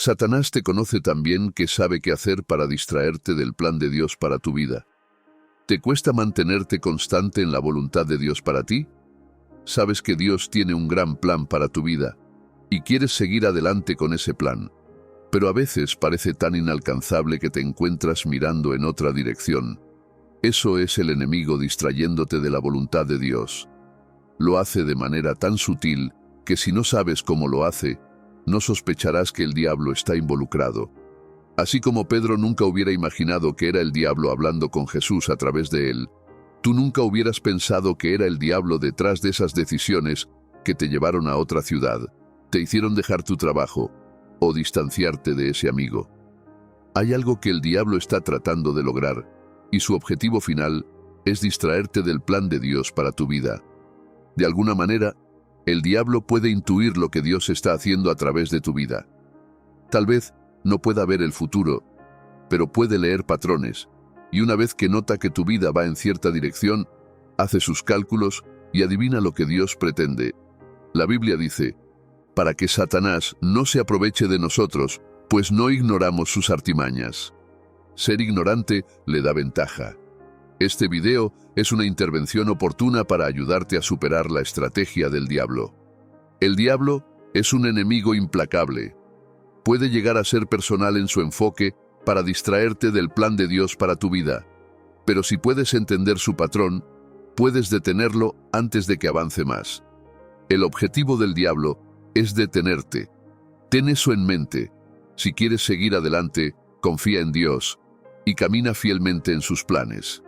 Satanás te conoce tan bien que sabe qué hacer para distraerte del plan de Dios para tu vida. ¿Te cuesta mantenerte constante en la voluntad de Dios para ti? Sabes que Dios tiene un gran plan para tu vida y quieres seguir adelante con ese plan, pero a veces parece tan inalcanzable que te encuentras mirando en otra dirección. Eso es el enemigo distrayéndote de la voluntad de Dios. Lo hace de manera tan sutil que si no sabes cómo lo hace, no sospecharás que el diablo está involucrado. Así como Pedro nunca hubiera imaginado que era el diablo hablando con Jesús a través de él, tú nunca hubieras pensado que era el diablo detrás de esas decisiones que te llevaron a otra ciudad, te hicieron dejar tu trabajo o distanciarte de ese amigo. Hay algo que el diablo está tratando de lograr, y su objetivo final es distraerte del plan de Dios para tu vida. De alguna manera, el diablo puede intuir lo que Dios está haciendo a través de tu vida. Tal vez no pueda ver el futuro, pero puede leer patrones, y una vez que nota que tu vida va en cierta dirección, hace sus cálculos y adivina lo que Dios pretende. La Biblia dice, para que Satanás no se aproveche de nosotros, pues no ignoramos sus artimañas. Ser ignorante le da ventaja. Este video es una intervención oportuna para ayudarte a superar la estrategia del diablo. El diablo es un enemigo implacable. Puede llegar a ser personal en su enfoque para distraerte del plan de Dios para tu vida. Pero si puedes entender su patrón, puedes detenerlo antes de que avance más. El objetivo del diablo es detenerte. Ten eso en mente. Si quieres seguir adelante, confía en Dios y camina fielmente en sus planes.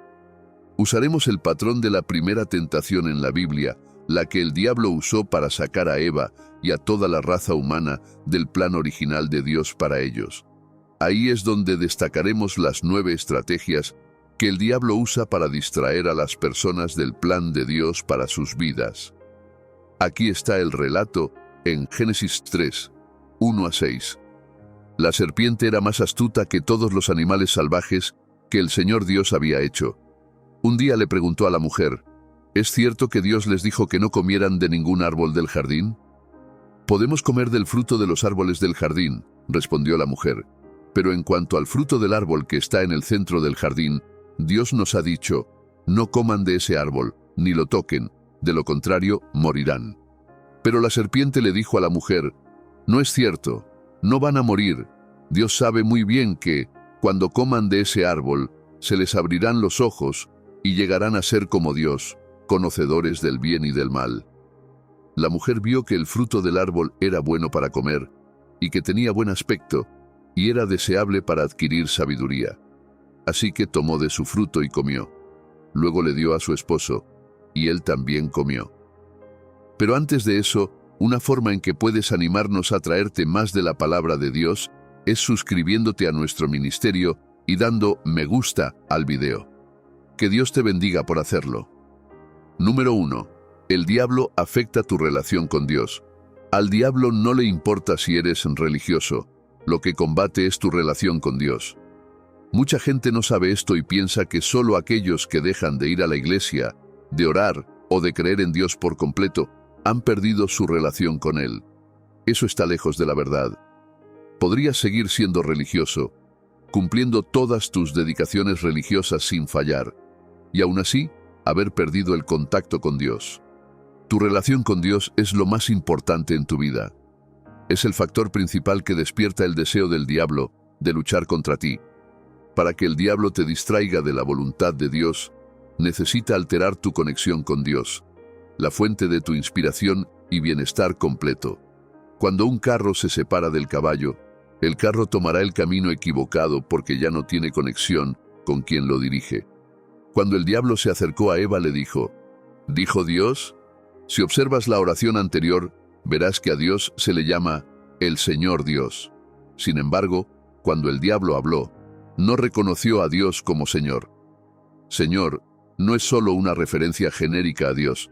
Usaremos el patrón de la primera tentación en la Biblia, la que el diablo usó para sacar a Eva y a toda la raza humana del plan original de Dios para ellos. Ahí es donde destacaremos las 9 estrategias que el diablo usa para distraer a las personas del plan de Dios para sus vidas. Aquí está el relato en Génesis 3, 1-6. La serpiente era más astuta que todos los animales salvajes que el Señor Dios había hecho. Un día le preguntó a la mujer, ¿es cierto que Dios les dijo que no comieran de ningún árbol del jardín? Podemos comer del fruto de los árboles del jardín, respondió la mujer, pero en cuanto al fruto del árbol que está en el centro del jardín, Dios nos ha dicho, no coman de ese árbol, ni lo toquen, de lo contrario, morirán. Pero la serpiente le dijo a la mujer, no es cierto, no van a morir. Dios sabe muy bien que, cuando coman de ese árbol, se les abrirán los ojos y llegarán a ser como Dios, conocedores del bien y del mal. La mujer vio que el fruto del árbol era bueno para comer, y que tenía buen aspecto, y era deseable para adquirir sabiduría. Así que tomó de su fruto y comió. Luego le dio a su esposo, y él también comió. Pero antes de eso, una forma en que puedes animarnos a traerte más de la palabra de Dios es suscribiéndote a nuestro ministerio y dando me gusta al video. Que Dios te bendiga por hacerlo. Número 1. El diablo afecta tu relación con Dios. Al diablo no le importa si eres religioso. Lo que combate es tu relación con Dios. Mucha gente no sabe esto y piensa que solo aquellos que dejan de ir a la iglesia, de orar o de creer en Dios por completo, han perdido su relación con Él. Eso está lejos de la verdad. Podrías seguir siendo religioso, cumpliendo todas tus dedicaciones religiosas sin fallar, y aún así, haber perdido el contacto con Dios. Tu relación con Dios es lo más importante en tu vida. Es el factor principal que despierta el deseo del diablo de luchar contra ti. Para que el diablo te distraiga de la voluntad de Dios, necesita alterar tu conexión con Dios, la fuente de tu inspiración y bienestar completo. Cuando un carro se separa del caballo, el carro tomará el camino equivocado porque ya no tiene conexión con quien lo dirige. Cuando el diablo se acercó a Eva le dijo, ¿dijo Dios? Si observas la oración anterior, verás que a Dios se le llama el Señor Dios. Sin embargo, cuando el diablo habló, no reconoció a Dios como Señor. Señor no es solo una referencia genérica a Dios.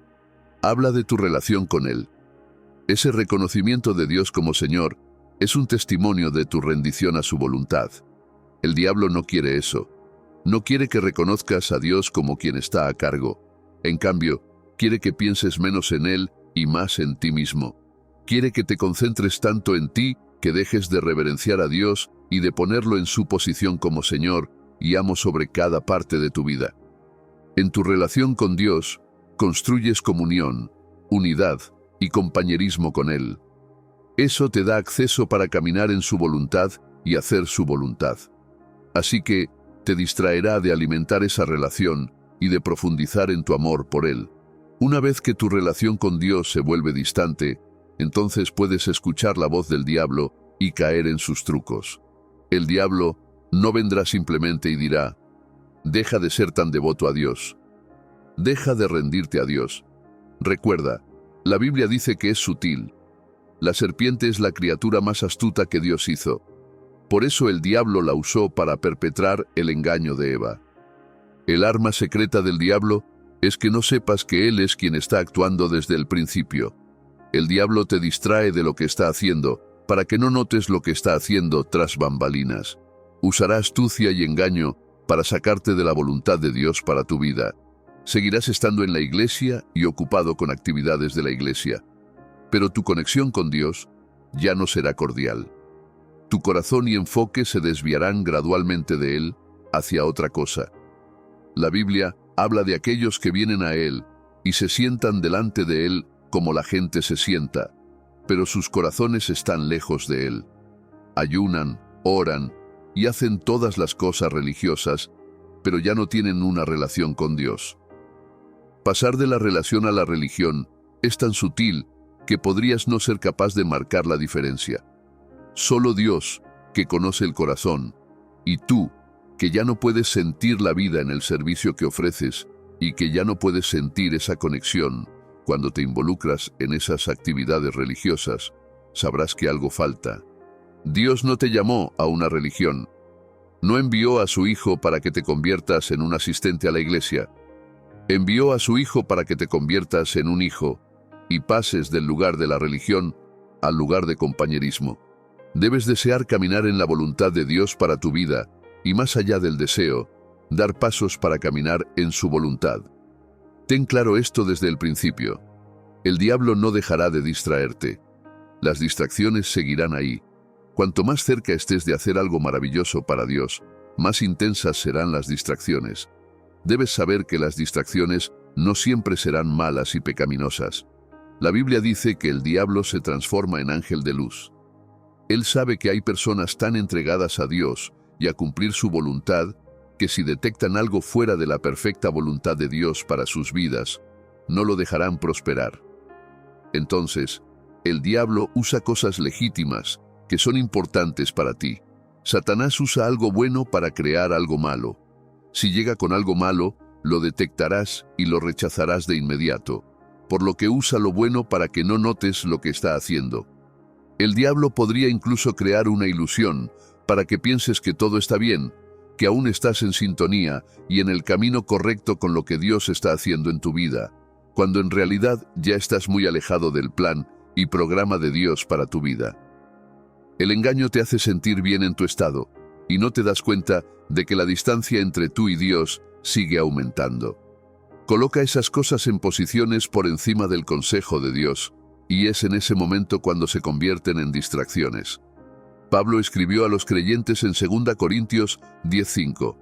Habla de tu relación con Él. Ese reconocimiento de Dios como Señor es un testimonio de tu rendición a su voluntad. El diablo no quiere eso. No quiere que reconozcas a Dios como quien está a cargo. En cambio, quiere que pienses menos en Él y más en ti mismo. Quiere que te concentres tanto en ti que dejes de reverenciar a Dios y de ponerlo en su posición como Señor y amo sobre cada parte de tu vida. En tu relación con Dios, construyes comunión, unidad y compañerismo con Él. Eso te da acceso para caminar en su voluntad y hacer su voluntad. Así que te distraerá de alimentar esa relación y de profundizar en tu amor por Él. Una vez que tu relación con Dios se vuelve distante, entonces puedes escuchar la voz del diablo y caer en sus trucos. El diablo no vendrá simplemente y dirá: deja de ser tan devoto a Dios. Deja de rendirte a Dios. Recuerda, la Biblia dice que es sutil. La serpiente es la criatura más astuta que Dios hizo. Por eso el diablo la usó para perpetrar el engaño de Eva. El arma secreta del diablo es que no sepas que él es quien está actuando desde el principio. El diablo te distrae de lo que está haciendo, para que no notes lo que está haciendo tras bambalinas. Usará astucia y engaño para sacarte de la voluntad de Dios para tu vida. Seguirás estando en la iglesia y ocupado con actividades de la iglesia, pero tu conexión con Dios ya no será cordial. Tu corazón y enfoque se desviarán gradualmente de Él hacia otra cosa. La Biblia habla de aquellos que vienen a Él y se sientan delante de Él como la gente se sienta, pero sus corazones están lejos de Él. Ayunan, oran y hacen todas las cosas religiosas, pero ya no tienen una relación con Dios. Pasar de la relación a la religión es tan sutil que podrías no ser capaz de marcar la diferencia. Solo Dios, que conoce el corazón, y tú, que ya no puedes sentir la vida en el servicio que ofreces y que ya no puedes sentir esa conexión cuando te involucras en esas actividades religiosas, sabrás que algo falta. Dios no te llamó a una religión. No envió a su Hijo para que te conviertas en un asistente a la iglesia. Envió a su Hijo para que te conviertas en un hijo y pases del lugar de la religión al lugar de compañerismo. Debes desear caminar en la voluntad de Dios para tu vida y, más allá del deseo, dar pasos para caminar en su voluntad. Ten claro esto desde el principio. El diablo no dejará de distraerte. Las distracciones seguirán ahí. Cuanto más cerca estés de hacer algo maravilloso para Dios, más intensas serán las distracciones. Debes saber que las distracciones no siempre serán malas y pecaminosas. La Biblia dice que el diablo se transforma en ángel de luz. Él sabe que hay personas tan entregadas a Dios y a cumplir su voluntad que si detectan algo fuera de la perfecta voluntad de Dios para sus vidas, no lo dejarán prosperar. Entonces, el diablo usa cosas legítimas que son importantes para ti. Satanás usa algo bueno para crear algo malo. Si llega con algo malo, lo detectarás y lo rechazarás de inmediato, por lo que usa lo bueno para que no notes lo que está haciendo. El diablo podría incluso crear una ilusión para que pienses que todo está bien, que aún estás en sintonía y en el camino correcto con lo que Dios está haciendo en tu vida, cuando en realidad ya estás muy alejado del plan y programa de Dios para tu vida. El engaño te hace sentir bien en tu estado y no te das cuenta de que la distancia entre tú y Dios sigue aumentando. Coloca esas cosas en posiciones por encima del consejo de Dios, y es en ese momento cuando se convierten en distracciones. Pablo escribió a los creyentes en 2 Corintios 10:5.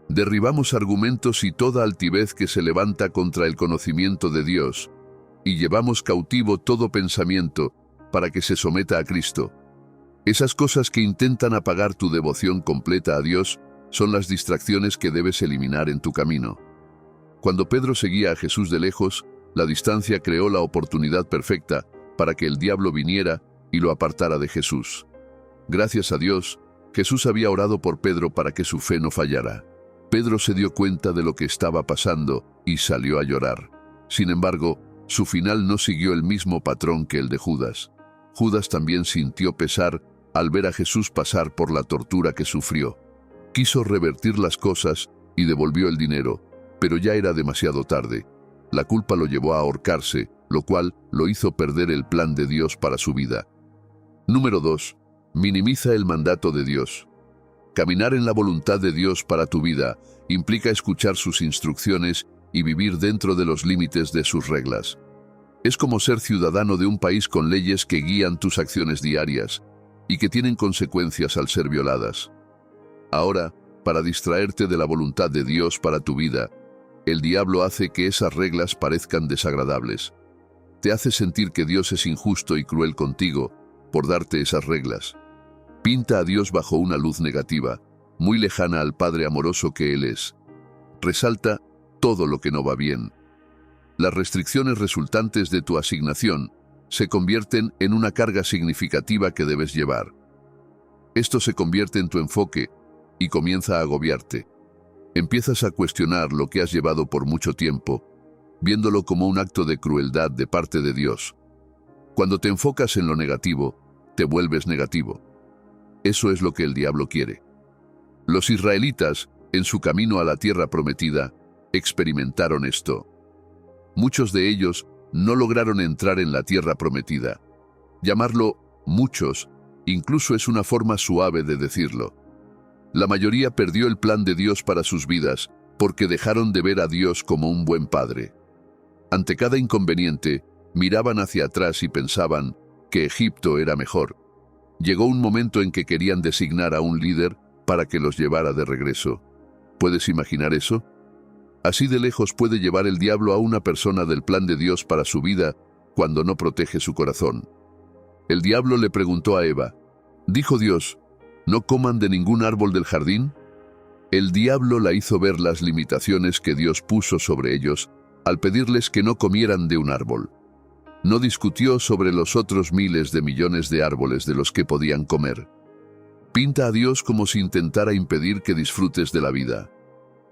Derribamos argumentos y toda altivez que se levanta contra el conocimiento de Dios, y llevamos cautivo todo pensamiento para que se someta a Cristo. Esas cosas que intentan apagar tu devoción completa a Dios son las distracciones que debes eliminar en tu camino. Cuando Pedro seguía a Jesús de lejos, la distancia creó la oportunidad perfecta para que el diablo viniera y lo apartara de Jesús. Gracias a Dios, Jesús había orado por Pedro para que su fe no fallara. Pedro se dio cuenta de lo que estaba pasando y salió a llorar. Sin embargo, su final no siguió el mismo patrón que el de Judas. Judas también sintió pesar al ver a Jesús pasar por la tortura que sufrió. Quiso revertir las cosas y devolvió el dinero, pero ya era demasiado tarde. La culpa lo llevó a ahorcarse, lo cual lo hizo perder el plan de Dios para su vida. Número 2. Minimiza el mandato de Dios. Caminar en la voluntad de Dios para tu vida implica escuchar sus instrucciones y vivir dentro de los límites de sus reglas. Es como ser ciudadano de un país con leyes que guían tus acciones diarias. y que tienen consecuencias al ser violadas. Ahora, para distraerte de la voluntad de Dios para tu vida, el diablo hace que esas reglas parezcan desagradables. Te hace sentir que Dios es injusto y cruel contigo por darte esas reglas. Pinta a Dios bajo una luz negativa, muy lejana al Padre amoroso que Él es. Resalta todo lo que no va bien. Las restricciones resultantes de tu asignación se convierten en una carga significativa que debes llevar. Esto se convierte en tu enfoque y comienza a agobiarte. Empiezas a cuestionar lo que has llevado por mucho tiempo, viéndolo como un acto de crueldad de parte de Dios. Cuando te enfocas en lo negativo, te vuelves negativo. Eso es lo que el diablo quiere. Los israelitas, en su camino a la tierra prometida, experimentaron esto. Muchos de ellos no lograron entrar en la tierra prometida. Llamarlo muchos incluso es una forma suave de decirlo. La mayoría perdió el plan de Dios para sus vidas porque dejaron de ver a Dios como un buen padre. Ante cada inconveniente, miraban hacia atrás y pensaban que Egipto era mejor. Llegó un momento en que querían designar a un líder para que los llevara de regreso. ¿Puedes imaginar eso? Así de lejos puede llevar el diablo a una persona del plan de Dios para su vida cuando no protege su corazón. El diablo le preguntó a Eva, ¿dijo Dios, no coman de ningún árbol del jardín? El diablo la hizo ver las limitaciones que Dios puso sobre ellos al pedirles que no comieran de un árbol. No discutió sobre los otros miles de millones de árboles de los que podían comer. Pinta a Dios como si intentara impedir que disfrutes de la vida.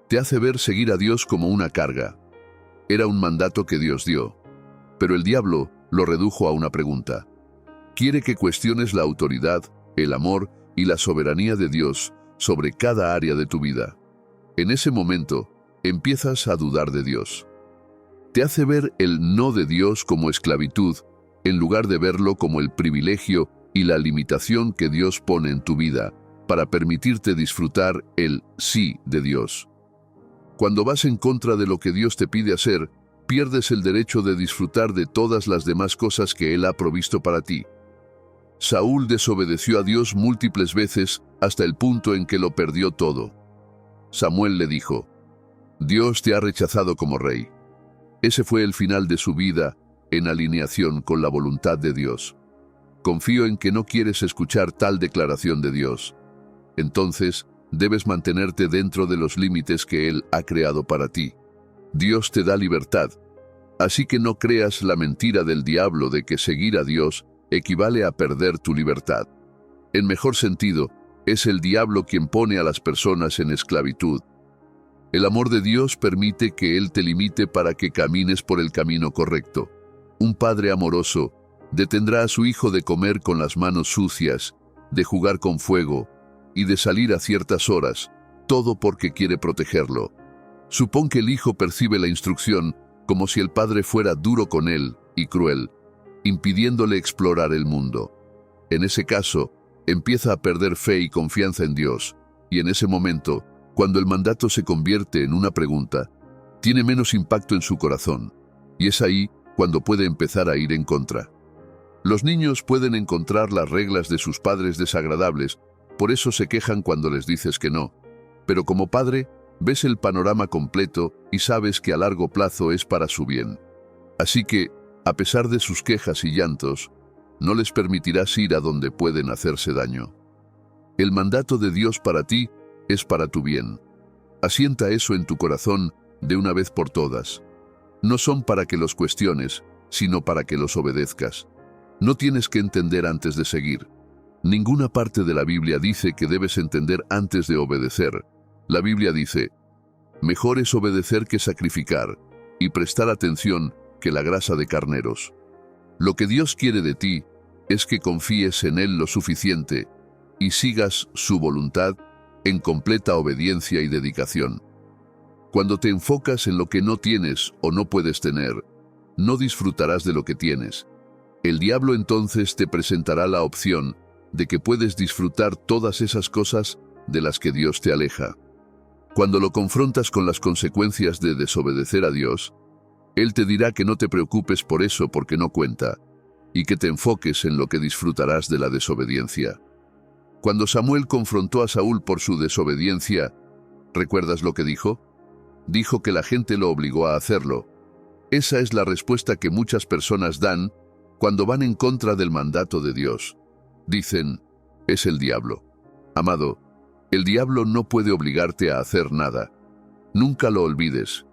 Te hace ver seguir a Dios como una carga. Era un mandato que Dios dio, pero el diablo lo redujo a una pregunta. Quiere que cuestiones la autoridad, el amor y la soberanía de Dios sobre cada área de tu vida. En ese momento, empiezas a dudar de Dios. Te hace ver el no de Dios como esclavitud, en lugar de verlo como el privilegio y la limitación que Dios pone en tu vida para permitirte disfrutar el sí de Dios. Cuando vas en contra de lo que Dios te pide hacer, pierdes el derecho de disfrutar de todas las demás cosas que Él ha provisto para ti. Saúl desobedeció a Dios múltiples veces hasta el punto en que lo perdió todo. Samuel le dijo, Dios te ha rechazado como rey. Ese fue el final de su vida en alineación con la voluntad de Dios. Confío en que no quieres escuchar tal declaración de Dios. Entonces, debes mantenerte dentro de los límites que Él ha creado para ti. Dios te da libertad, así que no creas la mentira del diablo de que seguir a Dios equivale a perder tu libertad. En mejor sentido, es el diablo quien pone a las personas en esclavitud. El amor de Dios permite que Él te limite para que camines por el camino correcto. Un padre amoroso detendrá a su hijo de comer con las manos sucias, de jugar con fuego y de salir a ciertas horas, todo porque quiere protegerlo. Supón que el hijo percibe la instrucción como si el padre fuera duro con él y cruel, impidiéndole explorar el mundo. En ese caso, empieza a perder fe y confianza en Dios, y en ese momento, cuando el mandato se convierte en una pregunta, tiene menos impacto en su corazón, y es ahí cuando puede empezar a ir en contra. Los niños pueden encontrar las reglas de sus padres desagradables, por eso se quejan cuando les dices que no, pero como padre, ves el panorama completo y sabes que a largo plazo es para su bien. Así que, a pesar de sus quejas y llantos, no les permitirás ir a donde pueden hacerse daño. El mandato de Dios para ti es para tu bien. Asienta eso en tu corazón de una vez por todas. No son para que los cuestiones, sino para que los obedezcas. No tienes que entender antes de seguir. Ninguna parte de la Biblia dice que debes entender antes de obedecer. La Biblia dice, mejor es obedecer que sacrificar, y prestar atención que la grasa de carneros. Lo que Dios quiere de ti es que confíes en Él lo suficiente y sigas su voluntad en completa obediencia y dedicación. Cuando te enfocas en lo que no tienes o no puedes tener, no disfrutarás de lo que tienes. El diablo entonces te presentará la opción de que puedes disfrutar todas esas cosas de las que Dios te aleja. Cuando lo confrontas con las consecuencias de desobedecer a Dios, Él te dirá que no te preocupes por eso porque no cuenta. y que te enfoques en lo que disfrutarás de la desobediencia. Cuando Samuel confrontó a Saúl por su desobediencia, ¿recuerdas lo que dijo? Dijo que la gente lo obligó a hacerlo. Esa es la respuesta que muchas personas dan cuando van en contra del mandato de Dios. Dicen, es el diablo. Amado, el diablo no puede obligarte a hacer nada. Nunca lo olvides.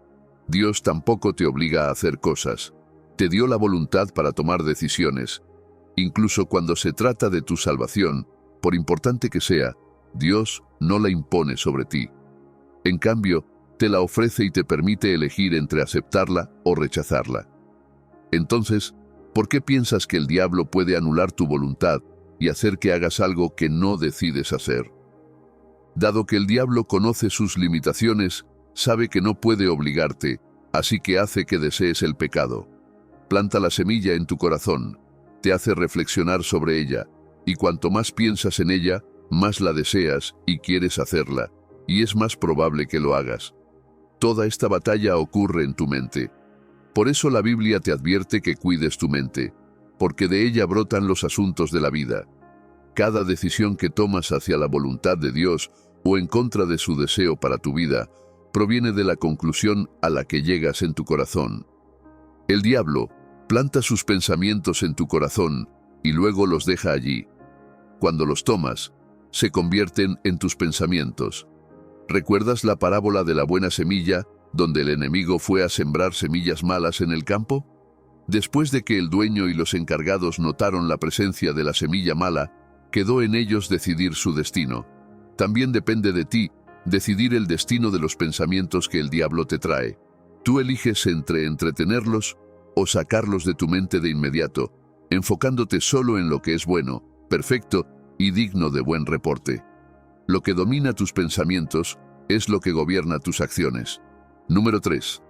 Dios tampoco te obliga a hacer cosas. Te dio la voluntad para tomar decisiones. Incluso cuando se trata de tu salvación, por importante que sea, Dios no la impone sobre ti. En cambio, te la ofrece y te permite elegir entre aceptarla o rechazarla. Entonces, ¿por qué piensas que el diablo puede anular tu voluntad y hacer que hagas algo que no decides hacer? Dado que el diablo conoce sus limitaciones, sabe que no puede obligarte, así que hace que desees el pecado. Planta la semilla en tu corazón, te hace reflexionar sobre ella, y cuanto más piensas en ella, más la deseas y quieres hacerla, y es más probable que lo hagas. Toda esta batalla ocurre en tu mente. Por eso la Biblia te advierte que cuides tu mente, porque de ella brotan los asuntos de la vida. Cada decisión que tomas hacia la voluntad de Dios o en contra de su deseo para tu vida, proviene de la conclusión a la que llegas en tu corazón. El diablo planta sus pensamientos en tu corazón y luego los deja allí. Cuando los tomas, se convierten en tus pensamientos. ¿Recuerdas la parábola de la buena semilla, donde el enemigo fue a sembrar semillas malas en el campo? Después de que el dueño y los encargados notaron la presencia de la semilla mala, quedó en ellos decidir su destino. También depende de ti decidir el destino de los pensamientos que el diablo te trae. Tú eliges entre entretenerlos o sacarlos de tu mente de inmediato, enfocándote solo en lo que es bueno, perfecto y digno de buen reporte. Lo que domina tus pensamientos es lo que gobierna tus acciones. Número 3.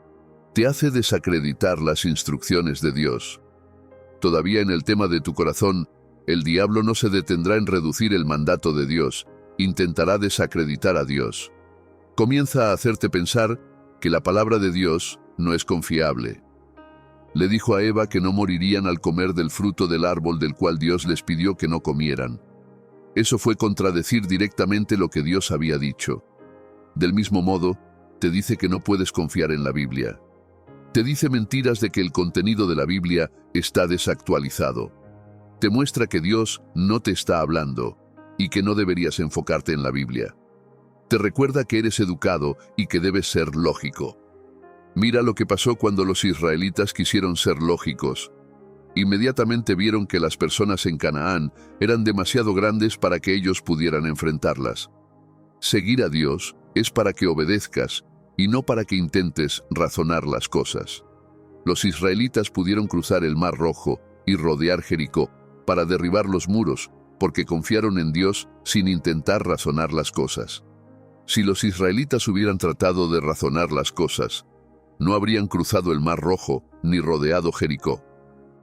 Te hace desacreditar las instrucciones de Dios. Todavía en el tema de tu corazón, el diablo no se detendrá en reducir el mandato de Dios, intentará desacreditar a Dios. Comienza a hacerte pensar que la palabra de Dios no es confiable. Le dijo a Eva que no morirían al comer del fruto del árbol del cual Dios les pidió que no comieran. Eso fue contradecir directamente lo que Dios había dicho. Del mismo modo, te dice que no puedes confiar en la Biblia. Te dice mentiras de que el contenido de la Biblia está desactualizado. Te muestra que Dios no te está hablando y que no deberías enfocarte en la Biblia. Te recuerda que eres educado y que debes ser lógico. Mira lo que pasó cuando los israelitas quisieron ser lógicos. Inmediatamente vieron que las personas en Canaán eran demasiado grandes para que ellos pudieran enfrentarlas. Seguir a Dios es para que obedezcas y no para que intentes razonar las cosas. Los israelitas pudieron cruzar el Mar Rojo y rodear Jericó para derribar los muros, porque confiaron en Dios sin intentar razonar las cosas. Si los israelitas hubieran tratado de razonar las cosas, no habrían cruzado el Mar Rojo ni rodeado Jericó.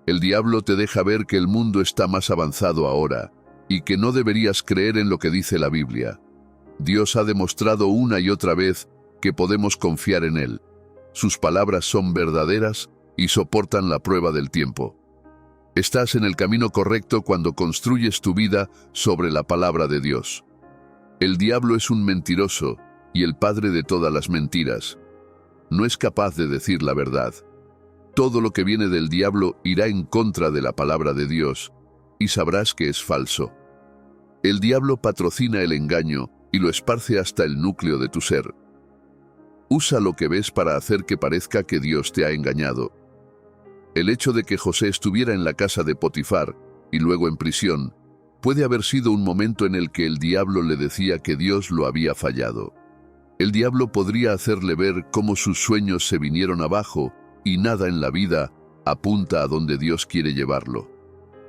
El diablo te deja ver que el mundo está más avanzado ahora y que no deberías creer en lo que dice la Biblia. Dios ha demostrado una y otra vez que podemos confiar en Él. Sus palabras son verdaderas y soportan la prueba del tiempo. Estás en el camino correcto cuando construyes tu vida sobre la palabra de Dios. El diablo es un mentiroso y el padre de todas las mentiras. No es capaz de decir la verdad. Todo lo que viene del diablo irá en contra de la palabra de Dios y sabrás que es falso. El diablo patrocina el engaño y lo esparce hasta el núcleo de tu ser. Usa lo que ves para hacer que parezca que Dios te ha engañado. El hecho de que José estuviera en la casa de Potifar y luego en prisión puede haber sido un momento en el que el diablo le decía que Dios lo había fallado. El diablo podría hacerle ver cómo sus sueños se vinieron abajo y nada en la vida apunta a donde Dios quiere llevarlo.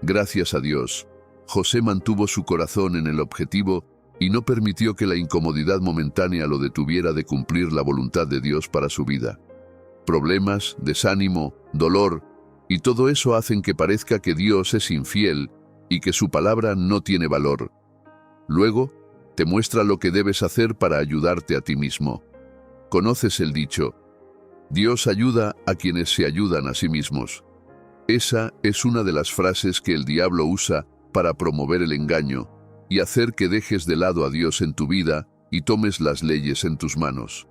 Gracias a Dios, José mantuvo su corazón en el objetivo y no permitió que la incomodidad momentánea lo detuviera de cumplir la voluntad de Dios para su vida. Problemas, desánimo, dolor, y todo eso hacen que parezca que Dios es infiel y que su palabra no tiene valor. Luego, te muestra lo que debes hacer para ayudarte a ti mismo. Conoces el dicho, Dios ayuda a quienes se ayudan a sí mismos. Esa es una de las frases que el diablo usa para promover el engaño y hacer que dejes de lado a Dios en tu vida y tomes las leyes en tus manos.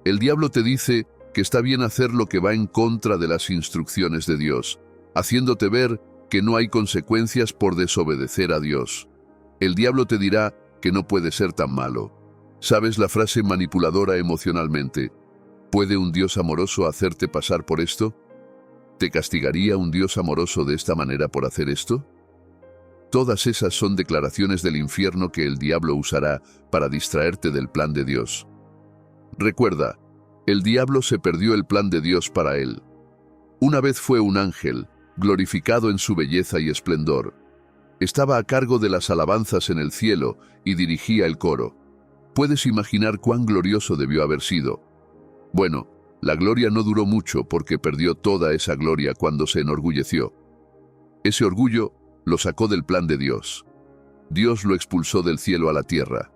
El diablo te dice que está bien hacer lo que va en contra de las instrucciones de Dios, haciéndote ver que no hay consecuencias por desobedecer a Dios. El diablo te dirá que no puede ser tan malo. ¿Sabes la frase manipuladora emocionalmente? ¿Puede un Dios amoroso hacerte pasar por esto? ¿Te castigaría un Dios amoroso de esta manera por hacer esto? Todas esas son declaraciones del infierno que el diablo usará para distraerte del plan de Dios. Recuerda, el diablo se perdió el plan de Dios para él. Una vez fue un ángel, glorificado en su belleza y esplendor. Estaba a cargo de las alabanzas en el cielo y dirigía el coro. Puedes imaginar cuán glorioso debió haber sido. Bueno, la gloria no duró mucho porque perdió toda esa gloria cuando se enorgulleció. Ese orgullo lo sacó del plan de Dios. Dios lo expulsó del cielo a la tierra.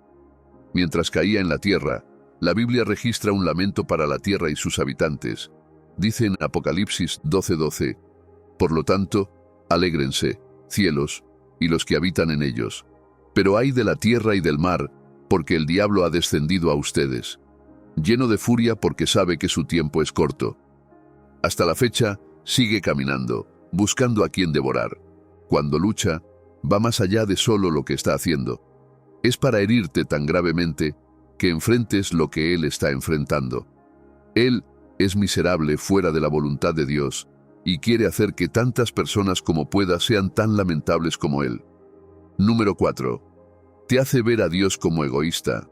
Mientras caía en la tierra, la Biblia registra un lamento para la tierra y sus habitantes. Dice en Apocalipsis 12:12, «Por lo tanto, alégrense, cielos, y los que habitan en ellos. Pero ay de la tierra y del mar, porque el diablo ha descendido a ustedes, lleno de furia porque sabe que su tiempo es corto. Hasta la fecha, sigue caminando, buscando a quien devorar. Cuando lucha, va más allá de solo lo que está haciendo. Es para herirte tan gravemente que enfrentes lo que él está enfrentando. Él es miserable fuera de la voluntad de Dios y quiere hacer que tantas personas como pueda sean tan lamentables como él. Número 4. Te hace ver a Dios como egoísta.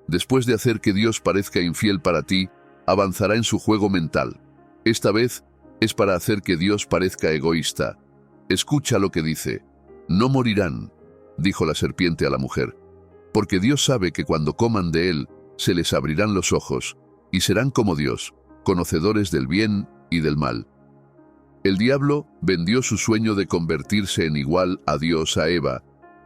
Después de hacer que Dios parezca infiel para ti, avanzará en su juego mental. Esta vez es para hacer que Dios parezca egoísta. Escucha lo que dice. No morirán, dijo la serpiente a la mujer, porque Dios sabe que cuando coman de él, se les abrirán los ojos, y serán como Dios, conocedores del bien y del mal. El diablo vendió su sueño de convertirse en igual a Dios a Eva,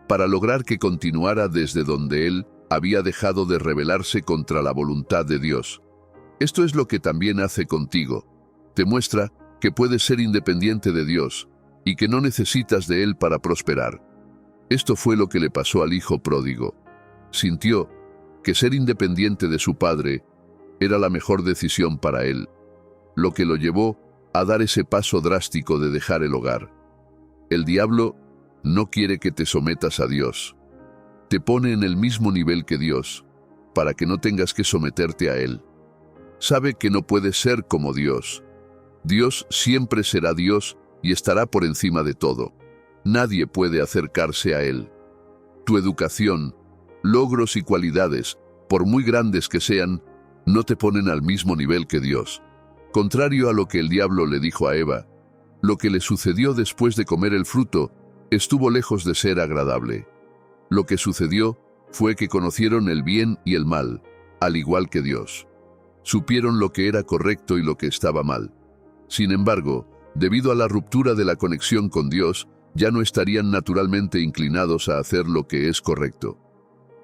para lograr que continuara desde donde él había dejado de rebelarse contra la voluntad de Dios. Esto es lo que también hace contigo. Te muestra que puedes ser independiente de Dios y que no necesitas de él para prosperar. Esto fue lo que le pasó al hijo pródigo. Sintió que ser independiente de su padre era la mejor decisión para él, lo que lo llevó a dar ese paso drástico de dejar el hogar. El diablo no quiere que te sometas a Dios. Te pone en el mismo nivel que Dios, para que no tengas que someterte a él. Sabe que no puedes ser como Dios. Dios siempre será Dios y estará por encima de todo. Nadie puede acercarse a él. Tu educación, logros y cualidades, por muy grandes que sean, no te ponen al mismo nivel que Dios. Contrario a lo que el diablo le dijo a Eva, lo que le sucedió después de comer el fruto estuvo lejos de ser agradable. Lo que sucedió fue que conocieron el bien y el mal, al igual que Dios. Supieron lo que era correcto y lo que estaba mal. Sin embargo, debido a la ruptura de la conexión con Dios, ya no estarían naturalmente inclinados a hacer lo que es correcto.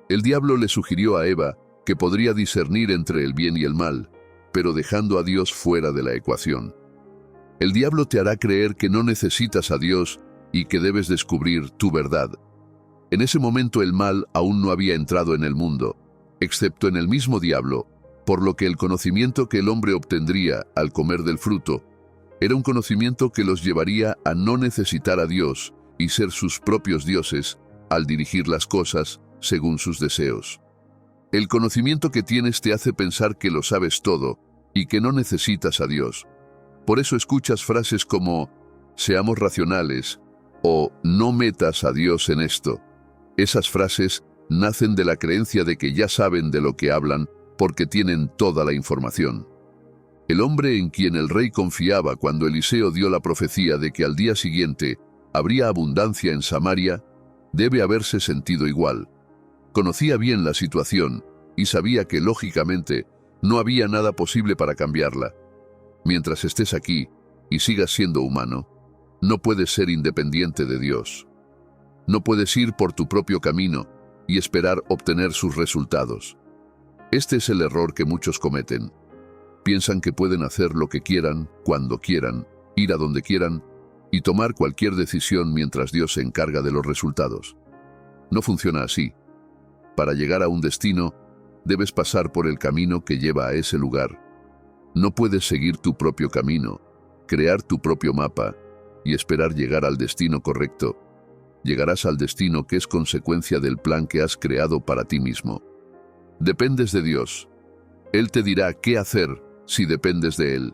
El diablo le sugirió a Eva que podría discernir entre el bien y el mal, pero dejando a Dios fuera de la ecuación. El diablo te hará creer que no necesitas a Dios y que debes descubrir tu verdad. En ese momento el mal aún no había entrado en el mundo, excepto en el mismo diablo, por lo que el conocimiento que el hombre obtendría al comer del fruto era un conocimiento que los llevaría a no necesitar a Dios y ser sus propios dioses al dirigir las cosas según sus deseos. El conocimiento que tienes te hace pensar que lo sabes todo y que no necesitas a Dios. Por eso escuchas frases como «seamos racionales» o «no metas a Dios en esto». Esas frases nacen de la creencia de que ya saben de lo que hablan porque tienen toda la información. El hombre en quien el rey confiaba cuando Eliseo dio la profecía de que al día siguiente habría abundancia en Samaria, debe haberse sentido igual. Conocía bien la situación y sabía que, lógicamente, no había nada posible para cambiarla. Mientras estés aquí y sigas siendo humano, no puedes ser independiente de Dios. No puedes ir por tu propio camino y esperar obtener sus resultados. Este es el error que muchos cometen. Piensan que pueden hacer lo que quieran, cuando quieran, ir a donde quieran y tomar cualquier decisión mientras Dios se encarga de los resultados. No funciona así. Para llegar a un destino, debes pasar por el camino que lleva a ese lugar. No puedes seguir tu propio camino, crear tu propio mapa y esperar llegar al destino correcto. Llegarás al destino que es consecuencia del plan que has creado para ti mismo. Dependes de Dios. Él te dirá qué hacer si dependes de Él.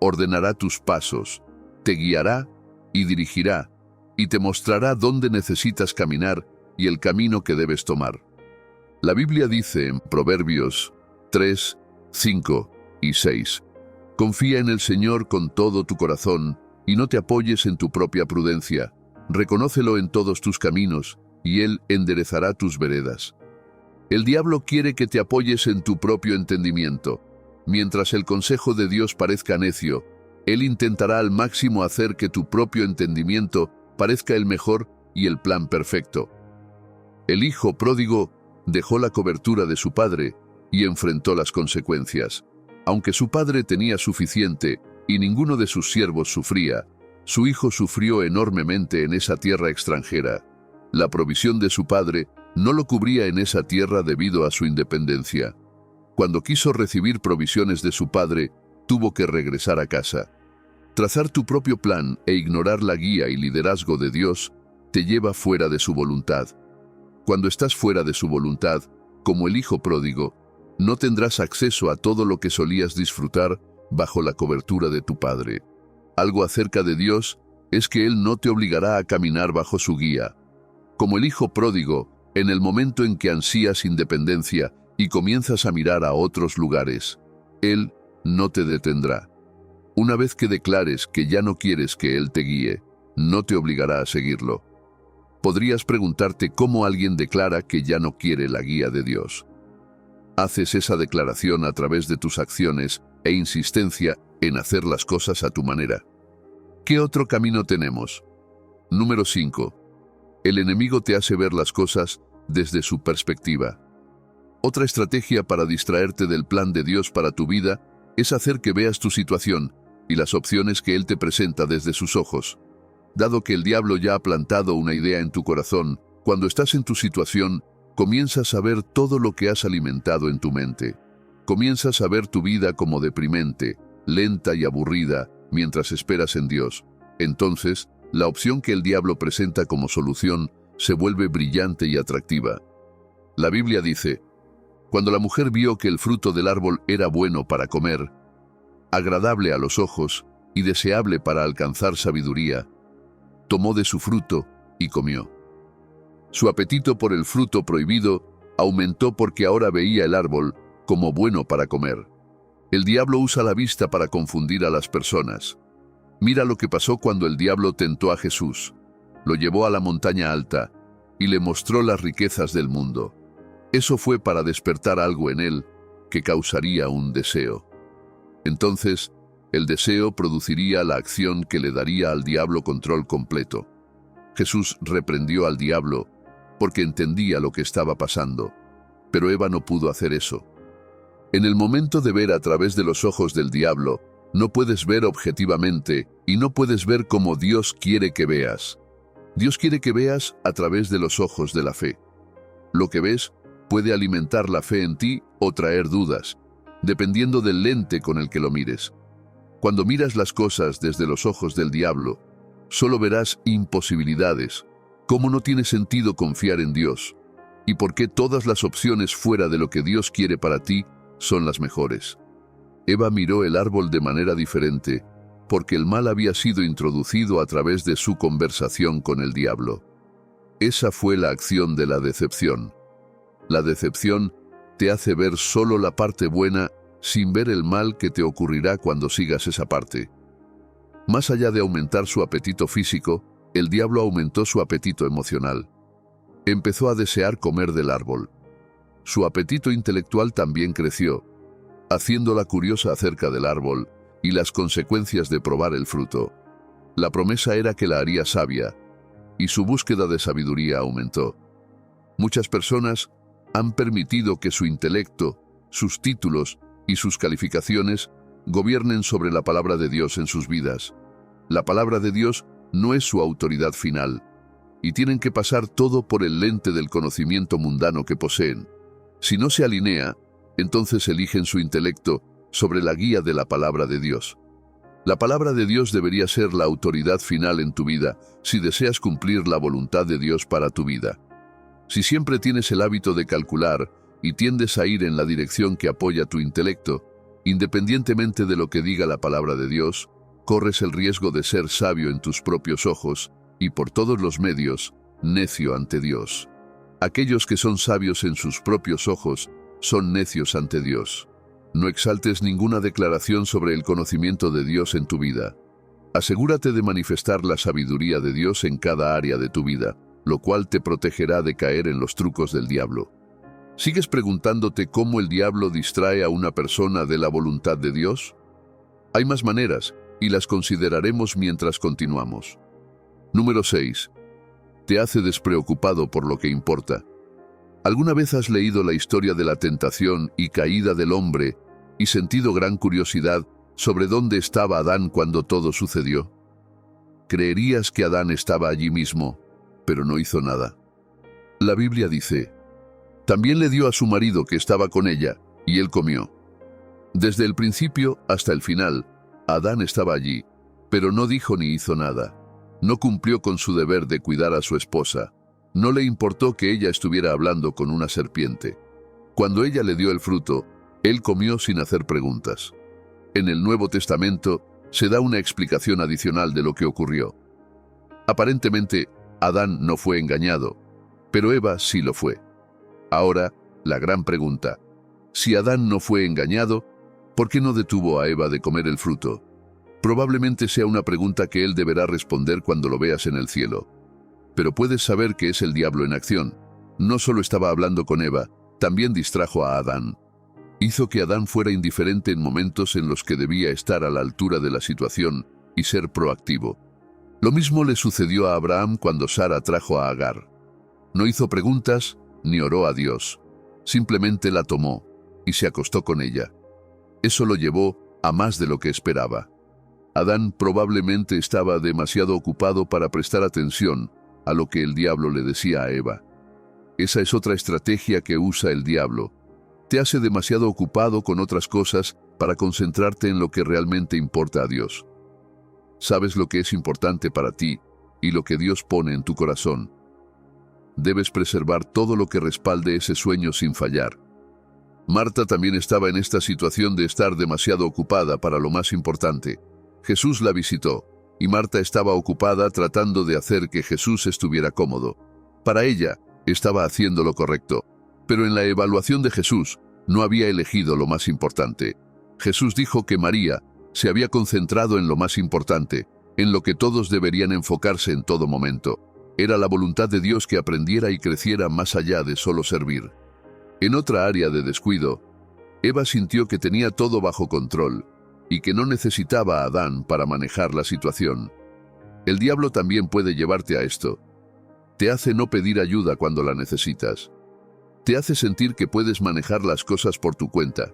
Ordenará tus pasos, te guiará y dirigirá, y te mostrará dónde necesitas caminar y el camino que debes tomar. La Biblia dice en Proverbios 3, 5 y 6, confía en el Señor con todo tu corazón y no te apoyes en tu propia prudencia. Reconócelo en todos tus caminos y Él enderezará tus veredas. El diablo quiere que te apoyes en tu propio entendimiento. Mientras el consejo de Dios parezca necio, Él intentará al máximo hacer que tu propio entendimiento parezca el mejor y el plan perfecto. El hijo pródigo dejó la cobertura de su padre y enfrentó las consecuencias. Aunque su padre tenía suficiente y ninguno de sus siervos sufría, su hijo sufrió enormemente en esa tierra extranjera. La provisión de su padre no lo cubría en esa tierra debido a su independencia. Cuando quiso recibir provisiones de su padre, tuvo que regresar a casa. Trazar tu propio plan e ignorar la guía y liderazgo de Dios te lleva fuera de su voluntad. Cuando estás fuera de su voluntad, como el hijo pródigo, no tendrás acceso a todo lo que solías disfrutar bajo la cobertura de tu padre. Algo acerca de Dios es que Él no te obligará a caminar bajo su guía. Como el hijo pródigo, en el momento en que ansías independencia y comienzas a mirar a otros lugares, Él no te detendrá. Una vez que declares que ya no quieres que Él te guíe, no te obligará a seguirlo. Podrías preguntarte cómo alguien declara que ya no quiere la guía de Dios. Haces esa declaración a través de tus acciones e insistencia en hacer las cosas a tu manera. ¿Qué otro camino tenemos? Número 5. El enemigo te hace ver las cosas desde su perspectiva. Otra estrategia para distraerte del plan de Dios para tu vida es hacer que veas tu situación y las opciones que Él te presenta desde sus ojos. Dado que el diablo ya ha plantado una idea en tu corazón, cuando estás en tu situación, comienzas a ver todo lo que has alimentado en tu mente. Comienzas a ver tu vida como deprimente, lenta y aburrida, mientras esperas en Dios. Entonces, la opción que el diablo presenta como solución se vuelve brillante y atractiva. La Biblia dice, cuando la mujer vio que el fruto del árbol era bueno para comer, agradable a los ojos y deseable para alcanzar sabiduría, tomó de su fruto y comió. Su apetito por el fruto prohibido aumentó porque ahora veía el árbol como bueno para comer. El diablo usa la vista para confundir a las personas. Mira lo que pasó cuando el diablo tentó a Jesús. Lo llevó a la montaña alta y le mostró las riquezas del mundo. Eso fue para despertar algo en él que causaría un deseo. Entonces, el deseo produciría la acción que le daría al diablo control completo. Jesús reprendió al diablo porque entendía lo que estaba pasando, pero Eva no pudo hacer eso. En el momento de ver a través de los ojos del diablo, no puedes ver objetivamente y no puedes ver como Dios quiere que veas. Dios quiere que veas a través de los ojos de la fe. Lo que ves puede alimentar la fe en ti o traer dudas, dependiendo del lente con el que lo mires. Cuando miras las cosas desde los ojos del diablo, solo verás imposibilidades, cómo no tiene sentido confiar en Dios, y por qué todas las opciones fuera de lo que Dios quiere para ti son las mejores. Eva miró el árbol de manera diferente, porque el mal había sido introducido a través de su conversación con el diablo. Esa fue la acción de la decepción. La decepción te hace ver solo la parte buena sin ver el mal que te ocurrirá cuando sigas esa parte. Más allá de aumentar su apetito físico, el diablo aumentó su apetito emocional. Empezó a desear comer del árbol. Su apetito intelectual también creció, haciéndola curiosa acerca del árbol y las consecuencias de probar el fruto. La promesa era que la haría sabia, y su búsqueda de sabiduría aumentó. Muchas personas han permitido que su intelecto, sus títulos y sus calificaciones gobiernen sobre la palabra de Dios en sus vidas. La palabra de Dios no es su autoridad final, y tienen que pasar todo por el lente del conocimiento mundano que poseen. Si no se alinea, entonces eligen su intelecto sobre la guía de la palabra de Dios. La palabra de Dios debería ser la autoridad final en tu vida si deseas cumplir la voluntad de Dios para tu vida. Si siempre tienes el hábito de calcular y tiendes a ir en la dirección que apoya tu intelecto, independientemente de lo que diga la palabra de Dios, corres el riesgo de ser sabio en tus propios ojos y por todos los medios, necio ante Dios. Aquellos que son sabios en sus propios ojos son necios ante Dios. No exaltes ninguna declaración sobre el conocimiento de Dios en tu vida. Asegúrate de manifestar la sabiduría de Dios en cada área de tu vida, lo cual te protegerá de caer en los trucos del diablo. ¿Sigues preguntándote cómo el diablo distrae a una persona de la voluntad de Dios? Hay más maneras, y las consideraremos mientras continuamos. Número 6. Te hace despreocupado por lo que importa. ¿Alguna vez has leído la historia de la tentación y caída del hombre y sentido gran curiosidad sobre dónde estaba Adán cuando todo sucedió? Creerías que Adán estaba allí mismo, pero no hizo nada. La Biblia dice, también le dio a su marido que estaba con ella, y él comió. Desde el principio hasta el final, Adán estaba allí, pero no dijo ni hizo nada. No cumplió con su deber de cuidar a su esposa. No le importó que ella estuviera hablando con una serpiente. Cuando ella le dio el fruto, él comió sin hacer preguntas. En el Nuevo Testamento se da una explicación adicional de lo que ocurrió. Aparentemente, Adán no fue engañado, pero Eva sí lo fue. Ahora, la gran pregunta: si Adán no fue engañado, ¿por qué no detuvo a Eva de comer el fruto? Probablemente sea una pregunta que él deberá responder cuando lo veas en el cielo. Pero puedes saber que es el diablo en acción. No solo estaba hablando con Eva, también distrajo a Adán. Hizo que Adán fuera indiferente en momentos en los que debía estar a la altura de la situación y ser proactivo. Lo mismo le sucedió a Abraham cuando Sara trajo a Agar. No hizo preguntas ni oró a Dios. Simplemente la tomó y se acostó con ella. Eso lo llevó a más de lo que esperaba. Adán probablemente estaba demasiado ocupado para prestar atención a lo que el diablo le decía a Eva. Esa es otra estrategia que usa el diablo. Te hace demasiado ocupado con otras cosas para concentrarte en lo que realmente importa a Dios. Sabes lo que es importante para ti y lo que Dios pone en tu corazón. Debes preservar todo lo que respalde ese sueño sin fallar. Marta también estaba en esta situación de estar demasiado ocupada para lo más importante. Jesús la visitó, y Marta estaba ocupada tratando de hacer que Jesús estuviera cómodo. Para ella, estaba haciendo lo correcto, pero en la evaluación de Jesús, no había elegido lo más importante. Jesús dijo que María se había concentrado en lo más importante, en lo que todos deberían enfocarse en todo momento. Era la voluntad de Dios que aprendiera y creciera más allá de solo servir. En otra área de descuido, Eva sintió que tenía todo bajo control y que no necesitaba a Adán para manejar la situación. El diablo también puede llevarte a esto. Te hace no pedir ayuda cuando la necesitas. Te hace sentir que puedes manejar las cosas por tu cuenta.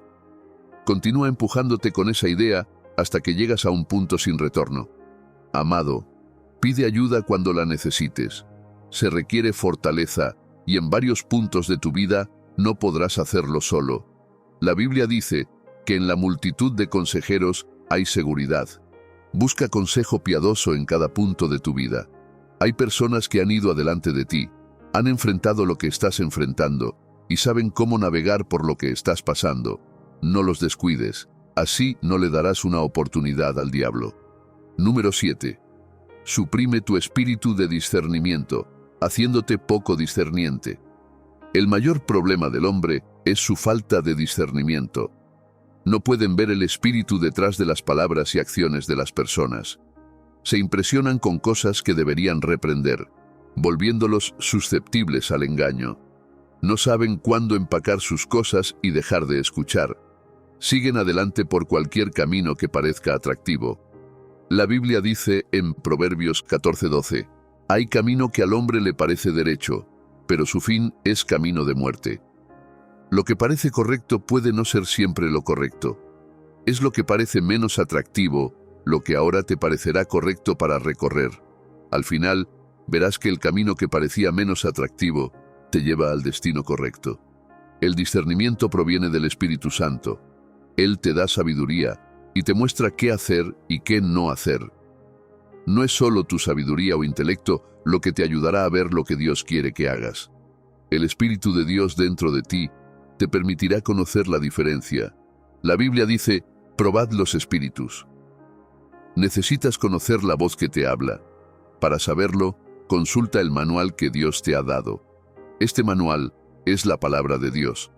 Continúa empujándote con esa idea hasta que llegas a un punto sin retorno. Amado, pide ayuda cuando la necesites. Se requiere fortaleza y en varios puntos de tu vida no podrás hacerlo solo. La Biblia dice que en la multitud de consejeros hay seguridad. Busca consejo piadoso en cada punto de tu vida. Hay personas que han ido adelante de ti, han enfrentado lo que estás enfrentando y saben cómo navegar por lo que estás pasando. No los descuides, así no le darás una oportunidad al diablo. Número 7. Suprime tu espíritu de discernimiento, haciéndote poco discerniente. El mayor problema del hombre es su falta de discernimiento. No pueden ver el espíritu detrás de las palabras y acciones de las personas. Se impresionan con cosas que deberían reprender, volviéndolos susceptibles al engaño. No saben cuándo empacar sus cosas y dejar de escuchar. Siguen adelante por cualquier camino que parezca atractivo. La Biblia dice en Proverbios 14:12, «Hay camino que al hombre le parece derecho, pero su fin es camino de muerte». Lo que parece correcto puede no ser siempre lo correcto. Es lo que parece menos atractivo, lo que ahora te parecerá correcto para recorrer. Al final, verás que el camino que parecía menos atractivo te lleva al destino correcto. El discernimiento proviene del Espíritu Santo. Él te da sabiduría y te muestra qué hacer y qué no hacer. No es solo tu sabiduría o intelecto lo que te ayudará a ver lo que Dios quiere que hagas. El Espíritu de Dios dentro de ti te permitirá conocer la diferencia. La Biblia dice, probad los espíritus. Necesitas conocer la voz que te habla. Para saberlo, consulta el manual que Dios te ha dado. Este manual es la palabra de Dios.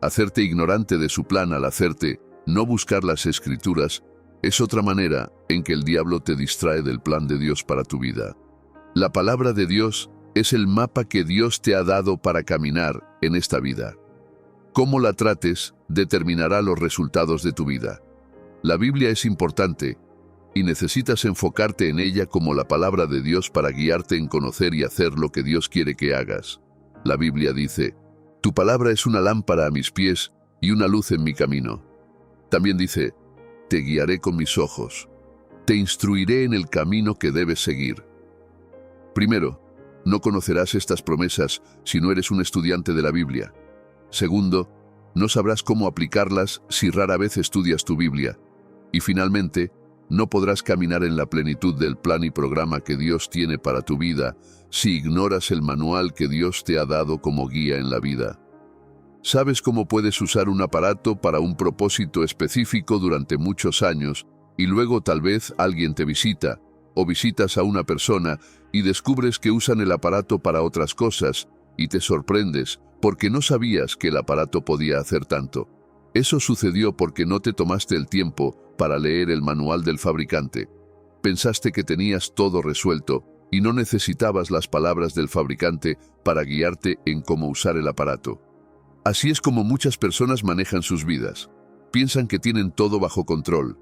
Hacerte ignorante de su plan al hacerte no buscar las Escrituras es otra manera en que el diablo te distrae del plan de Dios para tu vida. La palabra de Dios es el mapa que Dios te ha dado para caminar en esta vida. Cómo la trates determinará los resultados de tu vida. La Biblia es importante y necesitas enfocarte en ella como la palabra de Dios para guiarte en conocer y hacer lo que Dios quiere que hagas. La Biblia dice, tu palabra es una lámpara a mis pies y una luz en mi camino. También dice, te guiaré con mis ojos. Te instruiré en el camino que debes seguir. Primero, no conocerás estas promesas si no eres un estudiante de la Biblia. Segundo, no sabrás cómo aplicarlas si rara vez estudias tu Biblia. Y finalmente, no podrás caminar en la plenitud del plan y programa que Dios tiene para tu vida si ignoras el manual que Dios te ha dado como guía en la vida. Sabes cómo puedes usar un aparato para un propósito específico durante muchos años y luego tal vez alguien te visita o visitas a una persona y descubres que usan el aparato para otras cosas y te sorprendes porque no sabías que el aparato podía hacer tanto. Eso sucedió porque no te tomaste el tiempo para leer el manual del fabricante. Pensaste que tenías todo resuelto y no necesitabas las palabras del fabricante para guiarte en cómo usar el aparato. Así es como muchas personas manejan sus vidas. Piensan que tienen todo bajo control.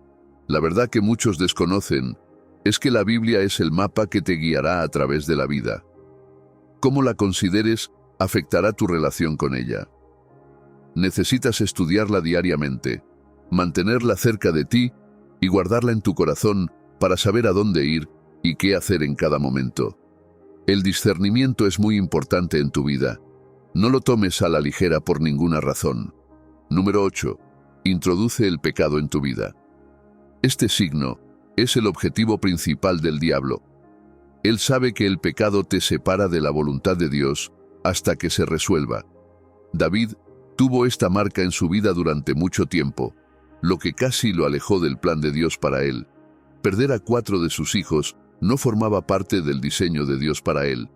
La verdad que muchos desconocen es que la Biblia es el mapa que te guiará a través de la vida. Cómo la consideres afectará tu relación con ella. Necesitas estudiarla diariamente, mantenerla cerca de ti y guardarla en tu corazón para saber a dónde ir y qué hacer en cada momento. El discernimiento es muy importante en tu vida. No lo tomes a la ligera por ninguna razón. Número 8. Introduce el pecado en tu vida. Este signo es el objetivo principal del diablo. Él sabe que el pecado te separa de la voluntad de Dios hasta que se resuelva. David tuvo esta marca en su vida durante mucho tiempo, lo que casi lo alejó del plan de Dios para él. Perder a 4 de sus hijos no formaba parte del diseño de Dios para él.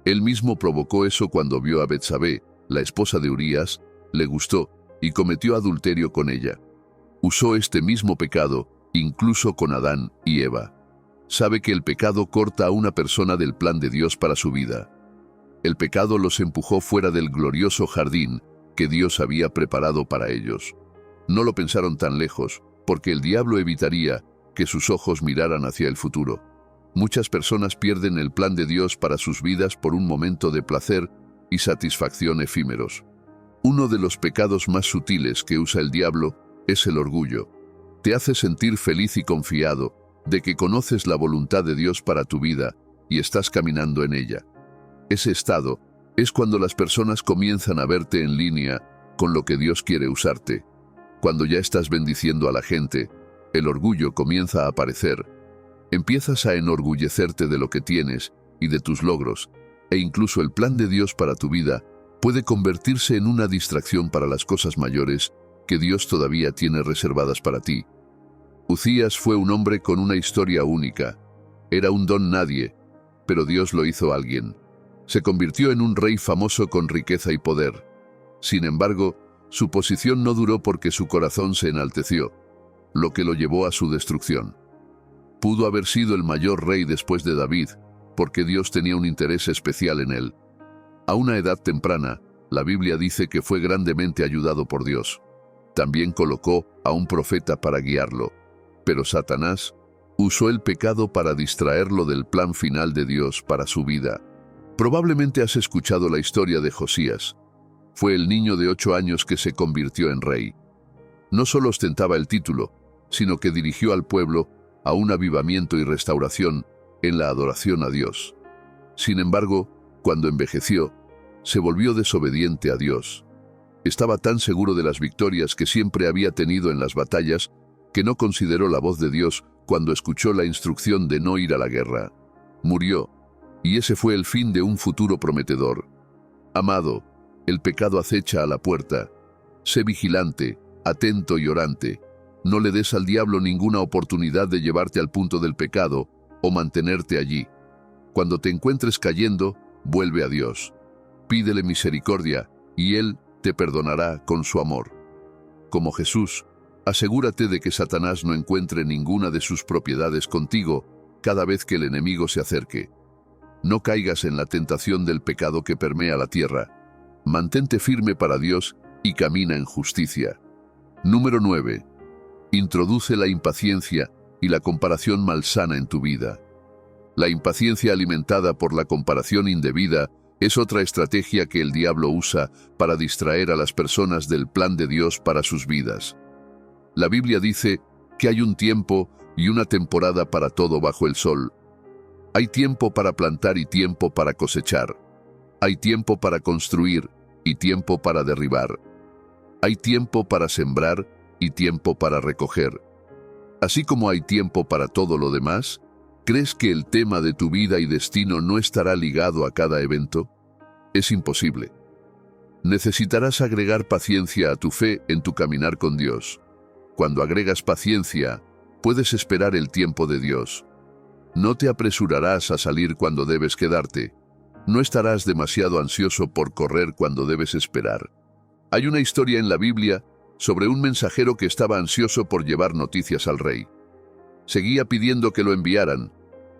Él mismo provocó eso cuando vio a Betsabé, la esposa de Urías, le gustó y cometió adulterio con ella. Usó este mismo pecado incluso con Adán y Eva. Sabe que el pecado corta a una persona del plan de Dios para su vida. El pecado los empujó fuera del glorioso jardín que Dios había preparado para ellos. No lo pensaron tan lejos, porque el diablo evitaría que sus ojos miraran hacia el futuro. Muchas personas pierden el plan de Dios para sus vidas por un momento de placer y satisfacción efímeros. Uno de los pecados más sutiles que usa el diablo es el orgullo. Te hace sentir feliz y confiado de que conoces la voluntad de Dios para tu vida y estás caminando en ella. Ese estado es cuando las personas comienzan a verte en línea con lo que Dios quiere usarte. Cuando ya estás bendiciendo a la gente, el orgullo comienza a aparecer. Empiezas a enorgullecerte de lo que tienes y de tus logros, e incluso el plan de Dios para tu vida puede convertirse en una distracción para las cosas mayores que Dios todavía tiene reservadas para ti. Uzías fue un hombre con una historia única. Era un don nadie, pero Dios lo hizo alguien. Se convirtió en un rey famoso con riqueza y poder. Sin embargo, su posición no duró porque su corazón se enalteció, lo que lo llevó a su destrucción. Pudo haber sido el mayor rey después de David, porque Dios tenía un interés especial en él. A una edad temprana, la Biblia dice que fue grandemente ayudado por Dios. También colocó a un profeta para guiarlo, pero Satanás usó el pecado para distraerlo del plan final de Dios para su vida. Probablemente has escuchado la historia de Josías. Fue el niño de 8 años que se convirtió en rey. No solo ostentaba el título, sino que dirigió al pueblo a un avivamiento y restauración en la adoración a Dios. Sin embargo, cuando envejeció, se volvió desobediente a Dios. Estaba tan seguro de las victorias que siempre había tenido en las batallas que no consideró la voz de Dios cuando escuchó la instrucción de no ir a la guerra. Murió, y ese fue el fin de un futuro prometedor. Amado, el pecado acecha a la puerta. Sé vigilante, atento y orante. No le des al diablo ninguna oportunidad de llevarte al punto del pecado o mantenerte allí. Cuando te encuentres cayendo, vuelve a Dios. Pídele misericordia y Él te perdonará con su amor. Como Jesús, asegúrate de que Satanás no encuentre ninguna de sus propiedades contigo cada vez que el enemigo se acerque. No caigas en la tentación del pecado que permea la tierra. Mantente firme para Dios y camina en justicia. Número 9. Introduce la impaciencia y la comparación malsana en tu vida. La impaciencia alimentada por la comparación indebida es otra estrategia que el diablo usa para distraer a las personas del plan de Dios para sus vidas. La Biblia dice que hay un tiempo y una temporada para todo bajo el sol. Hay tiempo para plantar y tiempo para cosechar. Hay tiempo para construir y tiempo para derribar. Hay tiempo para sembrar y tiempo para recoger. Así como hay tiempo para todo lo demás, ¿crees que el tema de tu vida y destino no estará ligado a cada evento? Es imposible. Necesitarás agregar paciencia a tu fe en tu caminar con Dios. Cuando agregas paciencia, puedes esperar el tiempo de Dios. No te apresurarás a salir cuando debes quedarte. No estarás demasiado ansioso por correr cuando debes esperar. Hay una historia en la Biblia sobre un mensajero que estaba ansioso por llevar noticias al rey. Seguía pidiendo que lo enviaran,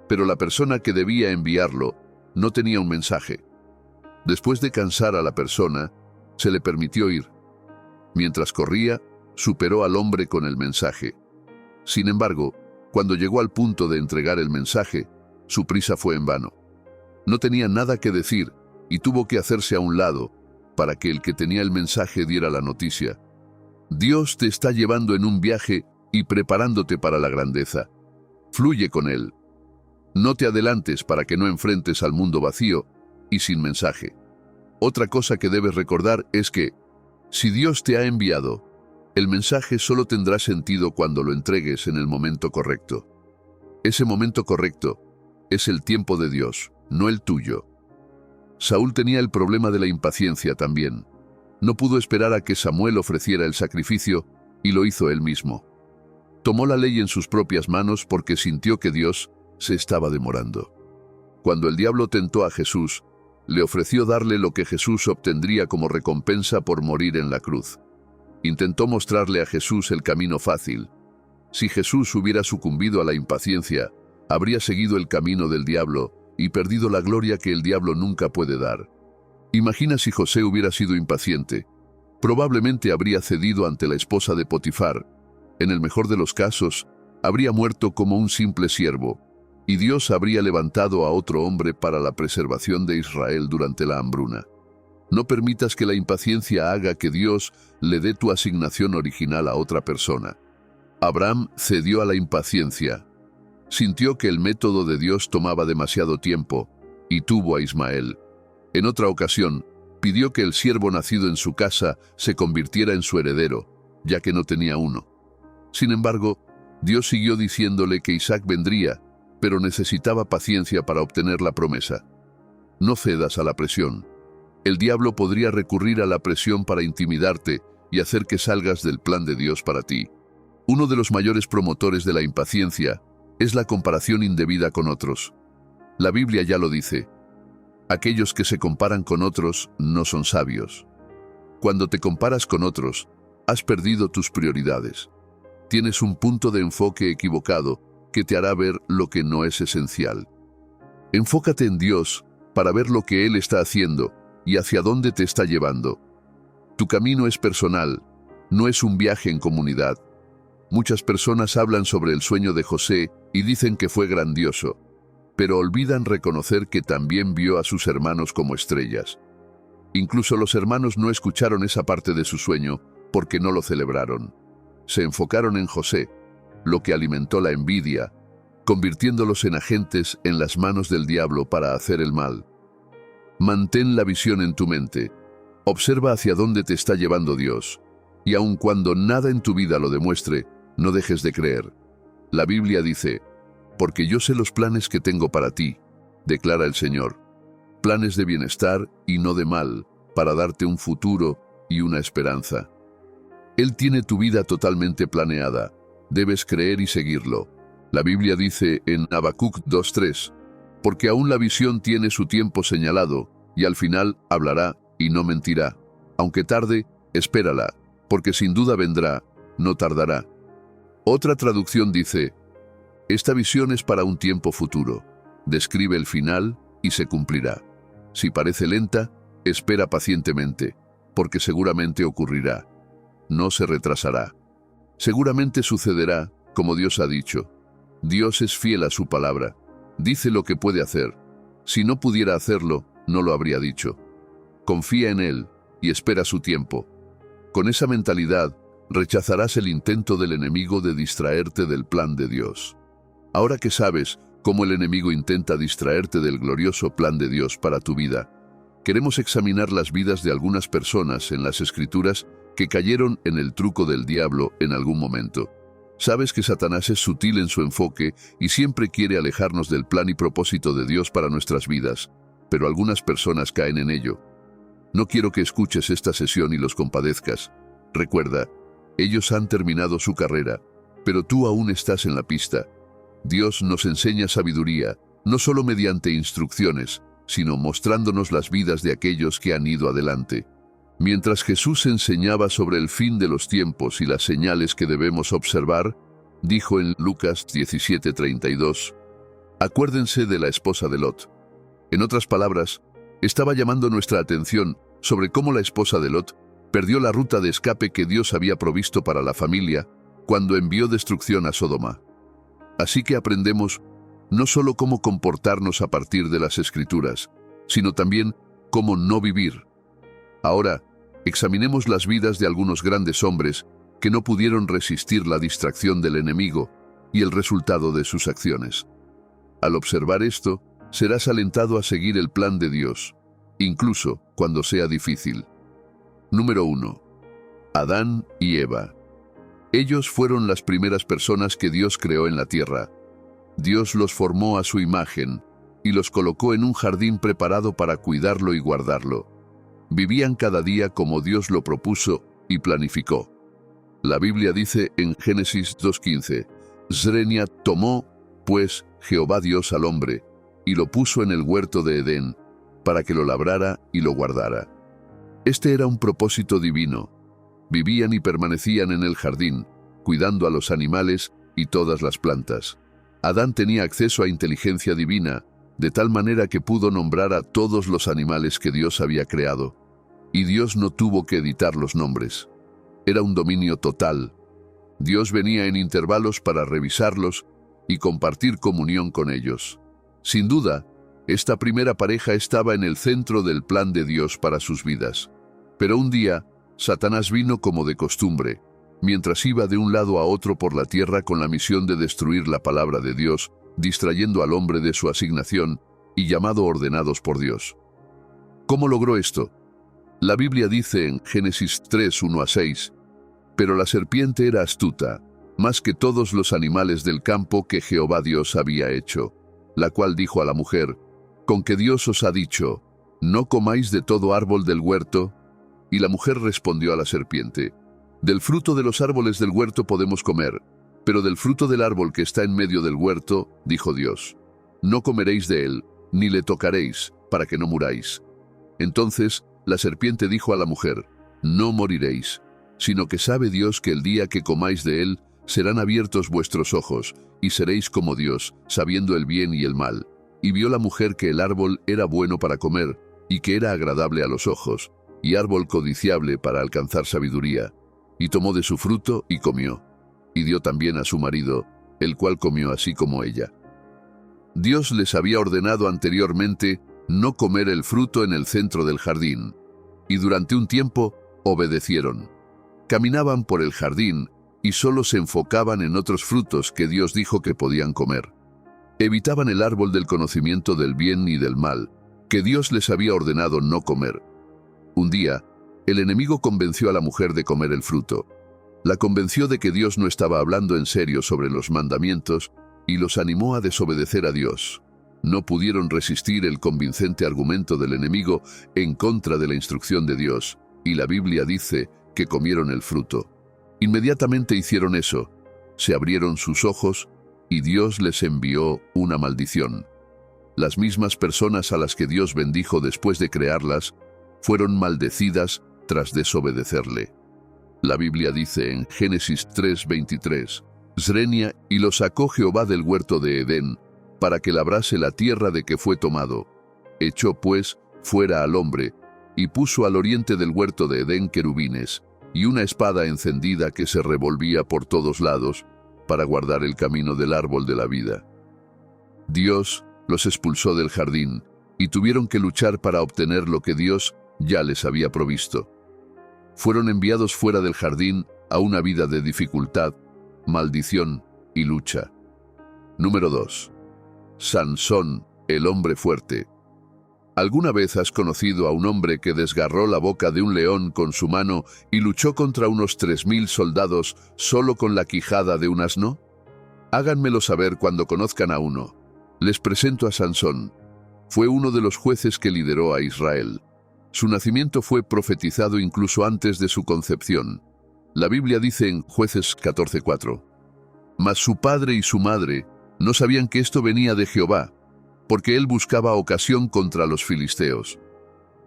pero la persona que debía enviarlo no tenía un mensaje. Después de cansar a la persona, se le permitió ir. Mientras corría, superó al hombre con el mensaje. Sin embargo, cuando llegó al punto de entregar el mensaje, su prisa fue en vano. No tenía nada que decir y tuvo que hacerse a un lado para que el que tenía el mensaje diera la noticia. Dios te está llevando en un viaje y preparándote para la grandeza. Fluye con Él. No te adelantes para que no enfrentes al mundo vacío y sin mensaje. Otra cosa que debes recordar es que, si Dios te ha enviado, el mensaje solo tendrá sentido cuando lo entregues en el momento correcto. Ese momento correcto es el tiempo de Dios, no el tuyo. Saúl tenía el problema de la impaciencia también. No pudo esperar a que Samuel ofreciera el sacrificio y lo hizo él mismo. Tomó la ley en sus propias manos porque sintió que Dios se estaba demorando. Cuando el diablo tentó a Jesús, le ofreció darle lo que Jesús obtendría como recompensa por morir en la cruz. Intentó mostrarle a Jesús el camino fácil. Si Jesús hubiera sucumbido a la impaciencia, habría seguido el camino del diablo y perdido la gloria que el diablo nunca puede dar. Imagina si José hubiera sido impaciente. Probablemente habría cedido ante la esposa de Potifar. En el mejor de los casos, habría muerto como un simple siervo, y Dios habría levantado a otro hombre para la preservación de Israel durante la hambruna. No permitas que la impaciencia haga que Dios le dé tu asignación original a otra persona. Abraham cedió a la impaciencia. Sintió que el método de Dios tomaba demasiado tiempo y tuvo a Ismael. En otra ocasión, pidió que el siervo nacido en su casa se convirtiera en su heredero, ya que no tenía uno. Sin embargo, Dios siguió diciéndole que Isaac vendría, pero necesitaba paciencia para obtener la promesa. No cedas a la presión. El diablo podría recurrir a la presión para intimidarte y hacer que salgas del plan de Dios para ti. Uno de los mayores promotores de la impaciencia es la comparación indebida con otros. La Biblia ya lo dice. Aquellos que se comparan con otros no son sabios. Cuando te comparas con otros, has perdido tus prioridades. Tienes un punto de enfoque equivocado que te hará ver lo que no es esencial. Enfócate en Dios para ver lo que Él está haciendo y hacia dónde te está llevando. Tu camino es personal, no es un viaje en comunidad. Muchas personas hablan sobre el sueño de José y dicen que fue grandioso, pero olvidan reconocer que también vio a sus hermanos como estrellas. Incluso los hermanos no escucharon esa parte de su sueño porque no lo celebraron. Se enfocaron en José, lo que alimentó la envidia, convirtiéndolos en agentes en las manos del diablo para hacer el mal. Mantén la visión en tu mente. Observa hacia dónde te está llevando Dios. Y aun cuando nada en tu vida lo demuestre, no dejes de creer. La Biblia dice, «Porque yo sé los planes que tengo para ti», declara el Señor. Planes de bienestar y no de mal, para darte un futuro y una esperanza. Él tiene tu vida totalmente planeada. Debes creer y seguirlo. La Biblia dice en Habacuc 2:3, «Porque aún la visión tiene su tiempo señalado, y al final hablará y no mentirá. Aunque tarde, espérala, porque sin duda vendrá, no tardará». Otra traducción dice, «Esta visión es para un tiempo futuro. Describe el final y se cumplirá. Si parece lenta, espera pacientemente, porque seguramente ocurrirá. No se retrasará. Seguramente sucederá, como Dios ha dicho. Dios es fiel a su palabra. Dice lo que puede hacer. Si no pudiera hacerlo, no lo habría dicho. Confía en Él y espera su tiempo. Con esa mentalidad, rechazarás el intento del enemigo de distraerte del plan de Dios. Ahora que sabes cómo el enemigo intenta distraerte del glorioso plan de Dios para tu vida, queremos examinar las vidas de algunas personas en las Escrituras que cayeron en el truco del diablo en algún momento. Sabes que Satanás es sutil en su enfoque y siempre quiere alejarnos del plan y propósito de Dios para nuestras vidas, pero algunas personas caen en ello. No quiero que escuches esta sesión y los compadezcas. Recuerda, ellos han terminado su carrera, pero tú aún estás en la pista. Dios nos enseña sabiduría, no solo mediante instrucciones, sino mostrándonos las vidas de aquellos que han ido adelante. Mientras Jesús enseñaba sobre el fin de los tiempos y las señales que debemos observar, dijo en Lucas 17:32, «Acuérdense de la esposa de Lot». En otras palabras, estaba llamando nuestra atención sobre cómo la esposa de Lot perdió la ruta de escape que Dios había provisto para la familia cuando envió destrucción a Sodoma. Así que aprendemos no solo cómo comportarnos a partir de las Escrituras, sino también cómo no vivir. Ahora, examinemos las vidas de algunos grandes hombres que no pudieron resistir la distracción del enemigo y el resultado de sus acciones. Al observar esto, serás alentado a seguir el plan de Dios, incluso cuando sea difícil. Número 1. Adán y Eva. Ellos fueron las primeras personas que Dios creó en la tierra. Dios los formó a su imagen y los colocó en un jardín preparado para cuidarlo y guardarlo. Vivían cada día como Dios lo propuso y planificó. La Biblia dice en Génesis 2:15, «Zrenia tomó, pues, Jehová Dios al hombre, y lo puso en el huerto de Edén, para que lo labrara y lo guardara». Este era un propósito divino. Vivían y permanecían en el jardín, cuidando a los animales y todas las plantas. Adán tenía acceso a inteligencia divina, de tal manera que pudo nombrar a todos los animales que Dios había creado. Y Dios no tuvo que editar los nombres. Era un dominio total. Dios venía en intervalos para revisarlos y compartir comunión con ellos. Sin duda, esta primera pareja estaba en el centro del plan de Dios para sus vidas. Pero un día, Satanás vino como de costumbre, mientras iba de un lado a otro por la tierra con la misión de destruir la palabra de Dios, distrayendo al hombre de su asignación y llamado ordenados por Dios. ¿Cómo logró esto? La Biblia dice en Génesis 3:1-6, «Pero la serpiente era astuta, más que todos los animales del campo que Jehová Dios había hecho, la cual dijo a la mujer, ¿con que Dios os ha dicho, no comáis de todo árbol del huerto?» Y la mujer respondió a la serpiente, «Del fruto de los árboles del huerto podemos comer, pero del fruto del árbol que está en medio del huerto, dijo Dios, no comeréis de él, ni le tocaréis, para que no muráis». Entonces la serpiente dijo a la mujer, «No moriréis, sino que sabe Dios que el día que comáis de él, serán abiertos vuestros ojos, y seréis como Dios, sabiendo el bien y el mal». Y vio la mujer que el árbol era bueno para comer, y que era agradable a los ojos, y árbol codiciable para alcanzar sabiduría. Y tomó de su fruto y comió, y dio también a su marido, el cual comió así como ella. Dios les había ordenado anteriormente no comer el fruto en el centro del jardín, y durante un tiempo obedecieron. Caminaban por el jardín y solo se enfocaban en otros frutos que Dios dijo que podían comer. Evitaban el árbol del conocimiento del bien y del mal, que Dios les había ordenado no comer. Un día, el enemigo convenció a la mujer de comer el fruto. La convenció de que Dios no estaba hablando en serio sobre los mandamientos y los animó a desobedecer a Dios. No pudieron resistir el convincente argumento del enemigo en contra de la instrucción de Dios, y la Biblia dice que comieron el fruto. Inmediatamente hicieron eso, se abrieron sus ojos y Dios les envió una maldición. Las mismas personas a las que Dios bendijo después de crearlas fueron maldecidas tras desobedecerle. La Biblia dice en Génesis 3:23, «Zrenia, y lo sacó Jehová del huerto de Edén, para que labrase la tierra de que fue tomado. Echó pues fuera al hombre, y puso al oriente del huerto de Edén querubines, y una espada encendida que se revolvía por todos lados, para guardar el camino del árbol de la vida». Dios los expulsó del jardín, y tuvieron que luchar para obtener lo que Dios ya les había provisto. Fueron enviados fuera del jardín a una vida de dificultad, maldición y lucha. Número 2. Sansón, el hombre fuerte. ¿Alguna vez has conocido a un hombre que desgarró la boca de un león con su mano y luchó contra unos 3000 soldados solo con la quijada de un asno? Háganmelo saber cuando conozcan a uno. Les presento a Sansón. Fue uno de los jueces que lideró a Israel. Su nacimiento fue profetizado incluso antes de su concepción. La Biblia dice en Jueces 14:4, «Mas su padre y su madre no sabían que esto venía de Jehová, porque él buscaba ocasión contra los filisteos,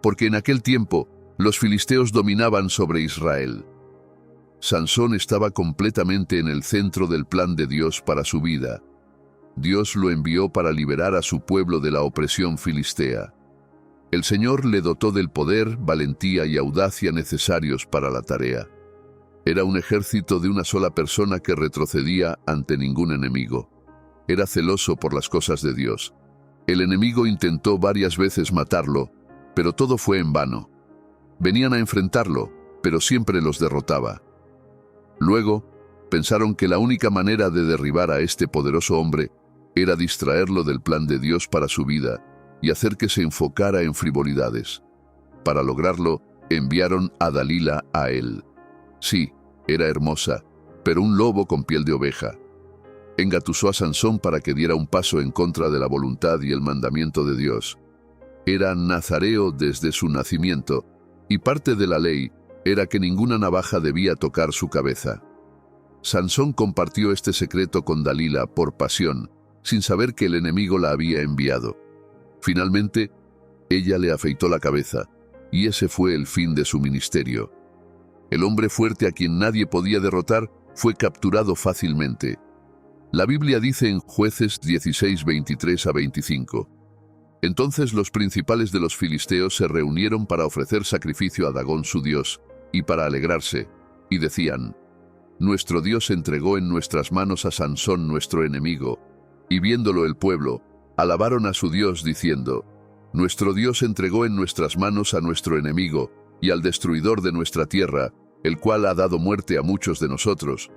porque en aquel tiempo los filisteos dominaban sobre Israel». Sansón estaba completamente en el centro del plan de Dios para su vida. Dios lo envió para liberar a su pueblo de la opresión filistea. El Señor le dotó del poder, valentía y audacia necesarios para la tarea. Era un ejército de una sola persona que retrocedía ante ningún enemigo. Era celoso por las cosas de Dios. El enemigo intentó varias veces matarlo, pero todo fue en vano. Venían a enfrentarlo, pero siempre los derrotaba. Luego, pensaron que la única manera de derribar a este poderoso hombre era distraerlo del plan de Dios para su vida y hacer que se enfocara en frivolidades. Para lograrlo, enviaron a Dalila a él. Sí, era hermosa, pero un lobo con piel de oveja. Engatusó a Sansón para que diera un paso en contra de la voluntad y el mandamiento de Dios. Era nazareo desde su nacimiento, y parte de la ley era que ninguna navaja debía tocar su cabeza. Sansón compartió este secreto con Dalila por pasión, sin saber que el enemigo la había enviado. Finalmente, ella le afeitó la cabeza, y ese fue el fin de su ministerio. El hombre fuerte a quien nadie podía derrotar fue capturado fácilmente. La Biblia dice en Jueces 16:23-25, «Entonces los principales de los filisteos se reunieron para ofrecer sacrificio a Dagón su dios, y para alegrarse, y decían, Nuestro Dios entregó en nuestras manos a Sansón nuestro enemigo, y viéndolo el pueblo, alabaron a su Dios diciendo, Nuestro Dios entregó en nuestras manos a nuestro enemigo y al destruidor de nuestra tierra, el cual ha dado muerte a muchos de nosotros.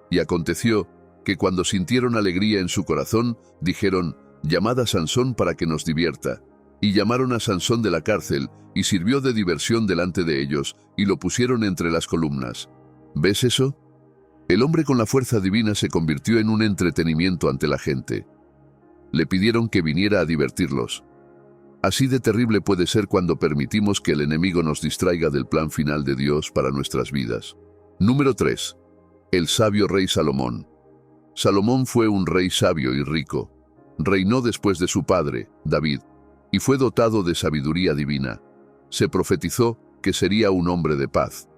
Y aconteció que cuando sintieron alegría en su corazón, dijeron, Llamad a Sansón para que nos divierta. Y llamaron a Sansón de la cárcel, y sirvió de diversión delante de ellos, y lo pusieron entre las columnas. ¿Ves eso? El hombre con la fuerza divina se convirtió en un entretenimiento ante la gente. Le pidieron que viniera a divertirlos. Así de terrible puede ser cuando permitimos que el enemigo nos distraiga del plan final de Dios para nuestras vidas. Número 3. El sabio rey Salomón. Salomón fue un rey sabio y rico. Reinó después de su padre, David, y fue dotado de sabiduría divina. Se profetizó que sería un hombre de paz.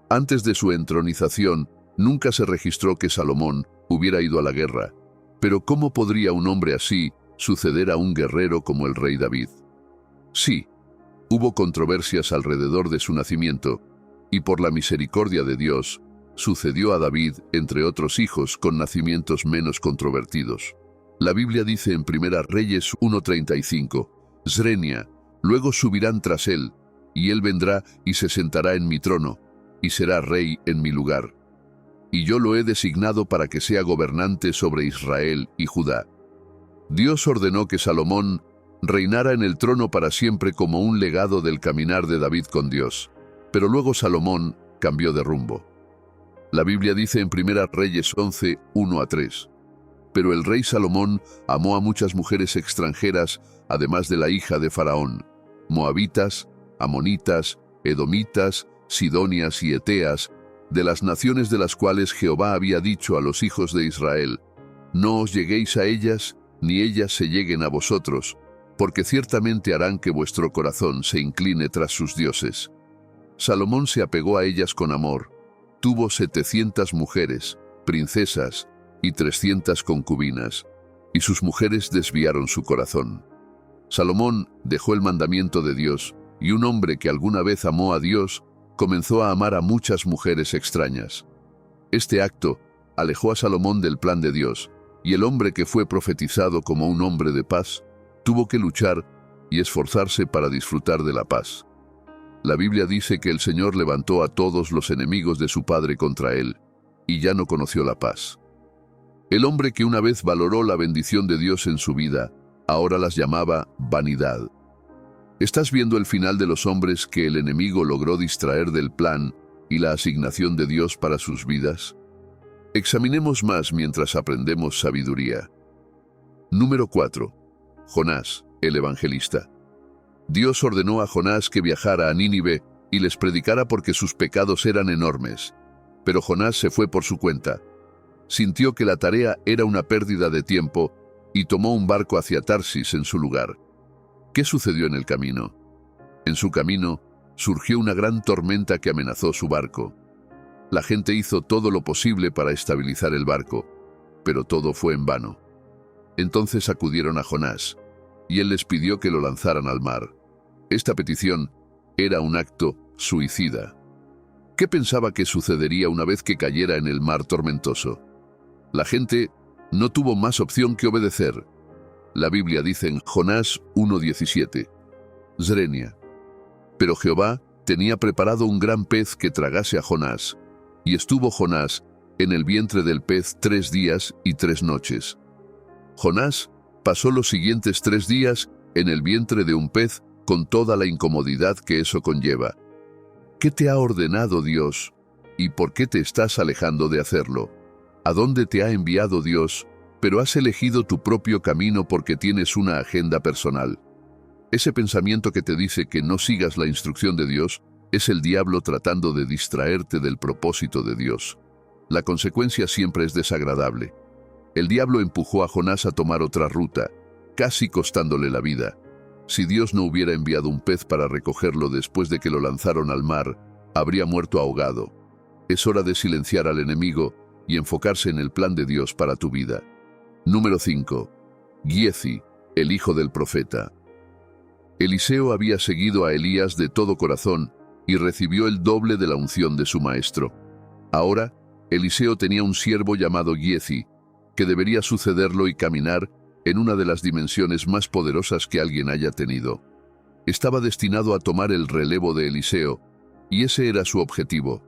Antes de su entronización, nunca se registró que Salomón hubiera ido a la guerra. Pero ¿cómo podría un hombre así suceder a un guerrero como el rey David? Sí, hubo controversias alrededor de su nacimiento, y por la misericordia de Dios, sucedió a David, entre otros hijos, con nacimientos menos controvertidos. La Biblia dice en 1 Reyes 1:35, Zrenia, luego subirán tras él, y él vendrá y se sentará en mi trono, y será rey en mi lugar. Y yo lo he designado para que sea gobernante sobre Israel y Judá. Dios ordenó que Salomón reinara en el trono para siempre como un legado del caminar de David con Dios. Pero luego Salomón cambió de rumbo. La Biblia dice en 1 Reyes 11, 1-3. Pero el rey Salomón amó a muchas mujeres extranjeras, además de la hija de Faraón, moabitas, amonitas, edomitas, sidonias y eteas, de las naciones de las cuales Jehová había dicho a los hijos de Israel: no os lleguéis a ellas, ni ellas se lleguen a vosotros, porque ciertamente harán que vuestro corazón se incline tras sus dioses. Salomón se apegó a ellas con amor. Tuvo 700 mujeres, princesas, y 300 concubinas, y sus mujeres desviaron su corazón. Salomón dejó el mandamiento de Dios, y un hombre que alguna vez amó a Dios comenzó a amar a muchas mujeres extrañas. Este acto alejó a Salomón del plan de Dios, y el hombre que fue profetizado como un hombre de paz tuvo que luchar y esforzarse para disfrutar de la paz. La Biblia dice que el Señor levantó a todos los enemigos de su padre contra él, y ya no conoció la paz. El hombre que una vez valoró la bendición de Dios en su vida, ahora las llamaba vanidad. ¿Estás viendo el final de los hombres que el enemigo logró distraer del plan y la asignación de Dios para sus vidas? Examinemos más mientras aprendemos sabiduría. Número 4. Jonás, el evangelista. Dios ordenó a Jonás que viajara a Nínive y les predicara porque sus pecados eran enormes. Pero Jonás se fue por su cuenta. Sintió que la tarea era una pérdida de tiempo y tomó un barco hacia Tarsis en su lugar. ¿Qué sucedió en el camino? En su camino surgió una gran tormenta que amenazó su barco. La gente hizo todo lo posible para estabilizar el barco, pero todo fue en vano. Entonces acudieron a Jonás, y él les pidió que lo lanzaran al mar. Esta petición era un acto suicida. ¿Qué pensaba que sucedería una vez que cayera en el mar tormentoso? La gente no tuvo más opción que obedecer. La Biblia dice en Jonás 1:17, Zrenia. Pero Jehová tenía preparado un gran pez que tragase a Jonás, y estuvo Jonás en el vientre del pez 3 días y 3 noches. Jonás pasó los siguientes 3 días en el vientre de un pez con toda la incomodidad que eso conlleva. ¿Qué te ha ordenado Dios? ¿Y por qué te estás alejando de hacerlo? ¿A dónde te ha enviado Dios, pero has elegido tu propio camino porque tienes una agenda personal? Ese pensamiento que te dice que no sigas la instrucción de Dios es el diablo tratando de distraerte del propósito de Dios. La consecuencia siempre es desagradable. El diablo empujó a Jonás a tomar otra ruta, casi costándole la vida. Si Dios no hubiera enviado un pez para recogerlo después de que lo lanzaron al mar, habría muerto ahogado. Es hora de silenciar al enemigo y enfocarse en el plan de Dios para tu vida. Número 5. Giezi, el hijo del profeta. Eliseo había seguido a Elías de todo corazón y recibió el doble de la unción de su maestro. Ahora, Eliseo tenía un siervo llamado Giezi, que debería sucederlo y caminar en una de las dimensiones más poderosas que alguien haya tenido. Estaba destinado a tomar el relevo de Eliseo, y ese era su objetivo.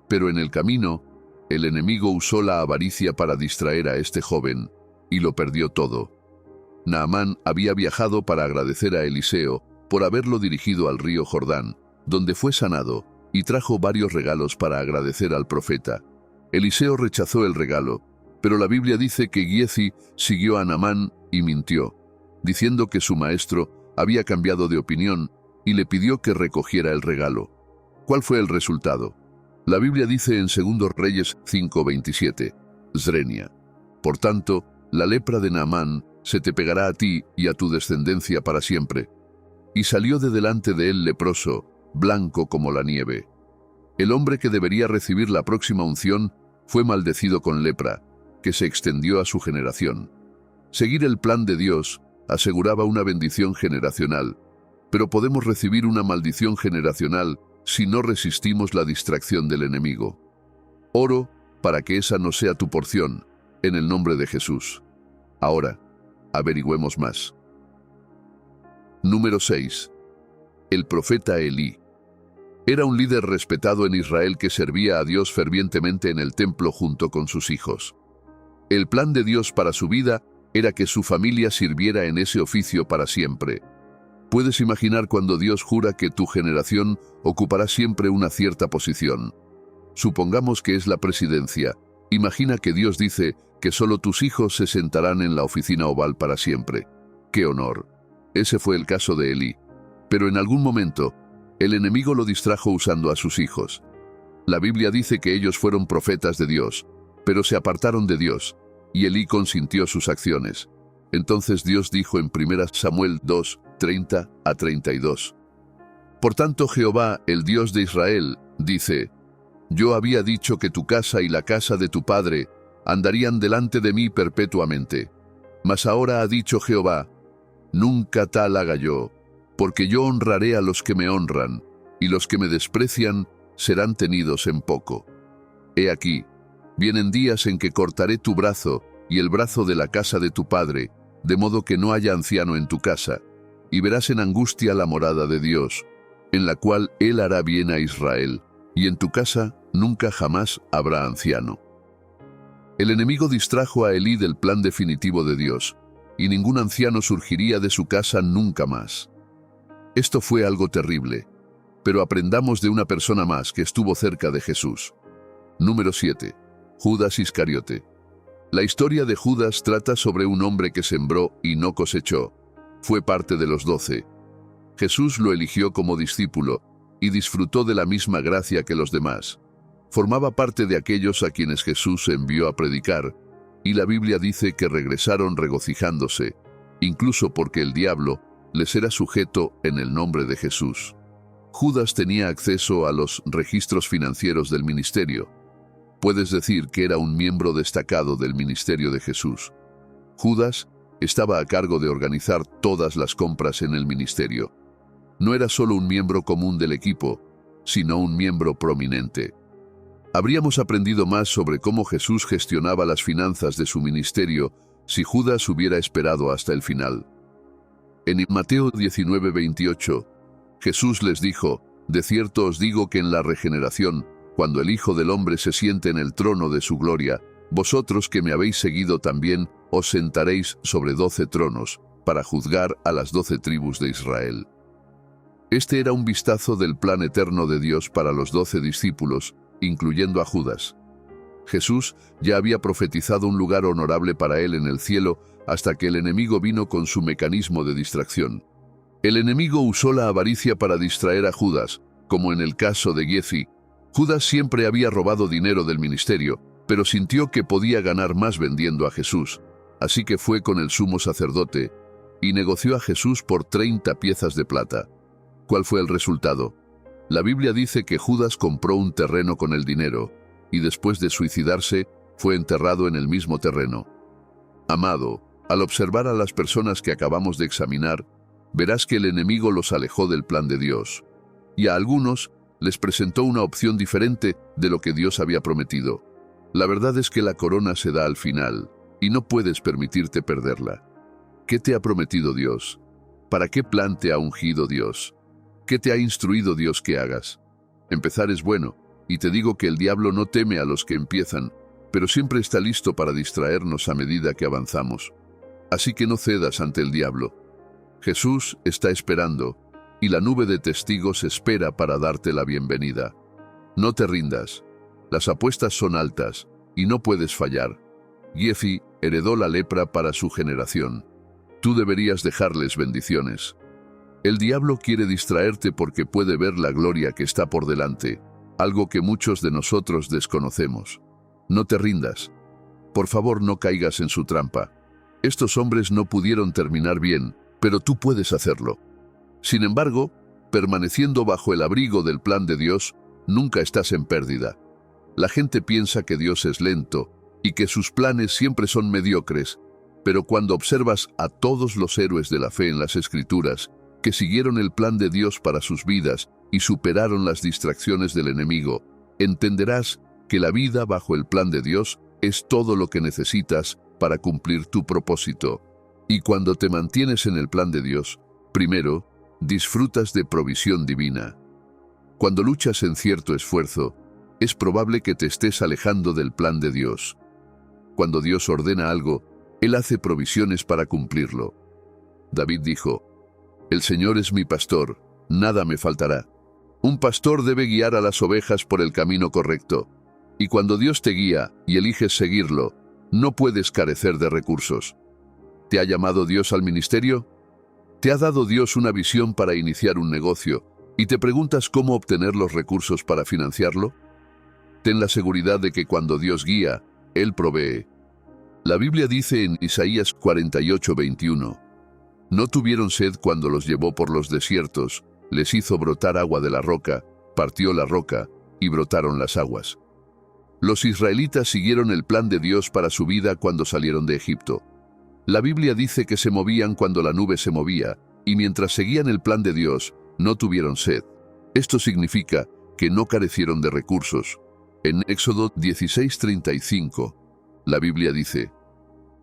Pero en el camino, el enemigo usó la avaricia para distraer a este joven, y lo perdió todo. Naamán había viajado para agradecer a Eliseo por haberlo dirigido al río Jordán, donde fue sanado, y trajo varios regalos para agradecer al profeta. Eliseo rechazó el regalo, pero la Biblia dice que Giezi siguió a Naamán y mintió, diciendo que su maestro había cambiado de opinión y le pidió que recogiera el regalo. ¿Cuál fue el resultado? La Biblia dice en 2 Reyes 5:27, Zrenia. Por tanto, la lepra de Naamán se te pegará a ti y a tu descendencia para siempre. Y salió de delante de él leproso, blanco como la nieve. El hombre que debería recibir la próxima unción fue maldecido con lepra, que se extendió a su generación. Seguir el plan de Dios aseguraba una bendición generacional, pero podemos recibir una maldición generacional si no resistimos la distracción del enemigo. Oro para que esa no sea tu porción, en el nombre de Jesús. Ahora, averigüemos más. Número 6. El profeta Elí. Era un líder respetado en Israel que servía a Dios fervientemente en el templo junto con sus hijos. El plan de Dios para su vida era que su familia sirviera en ese oficio para siempre. Puedes imaginar cuando Dios jura que tu generación ocupará siempre una cierta posición. Supongamos que es la presidencia. Imagina que Dios dice que solo tus hijos se sentarán en la oficina oval para siempre. ¡Qué honor! Ese fue el caso de Elí. Pero en algún momento, el enemigo lo distrajo usando a sus hijos. La Biblia dice que ellos fueron profetas de Dios, pero se apartaron de Dios, y Elí consintió sus acciones. Entonces Dios dijo en 1 Samuel 2, 30 a 32. Por tanto, Jehová, el Dios de Israel, dice: Yo había dicho que tu casa y la casa de tu padre andarían delante de mí perpetuamente. Mas ahora ha dicho Jehová: Nunca tal haga yo, porque yo honraré a los que me honran, y los que me desprecian serán tenidos en poco. He aquí, vienen días en que cortaré tu brazo y el brazo de la casa de tu padre, de modo que no haya anciano en tu casa, y verás en angustia la morada de Dios, en la cual Él hará bien a Israel, y en tu casa nunca jamás habrá anciano. El enemigo distrajo a Elí del plan definitivo de Dios, y ningún anciano surgiría de su casa nunca más. Esto fue algo terrible, pero aprendamos de una persona más que estuvo cerca de Jesús. Número 7. Judas Iscariote. La historia de Judas trata sobre un hombre que sembró y no cosechó. Fue parte de los 12. Jesús lo eligió como discípulo y disfrutó de la misma gracia que los demás. Formaba parte de aquellos a quienes Jesús envió a predicar, y la Biblia dice que regresaron regocijándose, incluso porque el diablo les era sujeto en el nombre de Jesús. Judas tenía acceso a los registros financieros del ministerio. Puedes decir que era un miembro destacado del ministerio de Jesús. Judas estaba a cargo de organizar todas las compras en el ministerio. No era solo un miembro común del equipo, sino un miembro prominente. Habríamos aprendido más sobre cómo Jesús gestionaba las finanzas de su ministerio si Judas hubiera esperado hasta el final. En Mateo 19:28, Jesús les dijo: De cierto os digo que en la regeneración, cuando el Hijo del Hombre se siente en el trono de su gloria, vosotros que me habéis seguido también os sentaréis sobre 12 tronos, para juzgar a las 12 tribus de Israel. Este era un vistazo del plan eterno de Dios para los 12 discípulos, incluyendo a Judas. Jesús ya había profetizado un lugar honorable para él en el cielo hasta que el enemigo vino con su mecanismo de distracción. El enemigo usó la avaricia para distraer a Judas, como en el caso de Giezi. Judas siempre había robado dinero del ministerio, pero sintió que podía ganar más vendiendo a Jesús, así que fue con el sumo sacerdote y negoció a Jesús por 30 piezas de plata. ¿Cuál fue el resultado? La Biblia dice que Judas compró un terreno con el dinero, y después de suicidarse, fue enterrado en el mismo terreno. Amado, al observar a las personas que acabamos de examinar, verás que el enemigo los alejó del plan de Dios, y a algunos les presentó una opción diferente de lo que Dios había prometido. La verdad es que la corona se da al final, y no puedes permitirte perderla. ¿Qué te ha prometido Dios? ¿Para qué plan te ha ungido Dios? ¿Qué te ha instruido Dios que hagas? Empezar es bueno, y te digo que el diablo no teme a los que empiezan, pero siempre está listo para distraernos a medida que avanzamos. Así que no cedas ante el diablo. Jesús está esperando, y la nube de testigos espera para darte la bienvenida. No te rindas. Las apuestas son altas, y no puedes fallar. Giezi heredó la lepra para su generación. Tú deberías dejarles bendiciones. El diablo quiere distraerte porque puede ver la gloria que está por delante, algo que muchos de nosotros desconocemos. No te rindas. Por favor, no caigas en su trampa. Estos hombres no pudieron terminar bien, pero tú puedes hacerlo. Sin embargo, permaneciendo bajo el abrigo del plan de Dios, nunca estás en pérdida. La gente piensa que Dios es lento y que sus planes siempre son mediocres, pero cuando observas a todos los héroes de la fe en las Escrituras, que siguieron el plan de Dios para sus vidas y superaron las distracciones del enemigo, entenderás que la vida bajo el plan de Dios es todo lo que necesitas para cumplir tu propósito. Y cuando te mantienes en el plan de Dios, primero, disfrutas de provisión divina. Cuando luchas en cierto esfuerzo, es probable que te estés alejando del plan de Dios. Cuando Dios ordena algo, Él hace provisiones para cumplirlo. David dijo: «El Señor es mi pastor, nada me faltará». Un pastor debe guiar a las ovejas por el camino correcto. Y cuando Dios te guía y eliges seguirlo, no puedes carecer de recursos. ¿Te ha llamado Dios al ministerio? ¿Te ha dado Dios una visión para iniciar un negocio y te preguntas cómo obtener los recursos para financiarlo? Ten la seguridad de que cuando Dios guía, Él provee. La Biblia dice en Isaías 48:21, «No tuvieron sed cuando los llevó por los desiertos, les hizo brotar agua de la roca, partió la roca y brotaron las aguas». Los israelitas siguieron el plan de Dios para su vida cuando salieron de Egipto. La Biblia dice que se movían cuando la nube se movía, y mientras seguían el plan de Dios, no tuvieron sed. Esto significa que no carecieron de recursos. En Éxodo 16:35, la Biblia dice: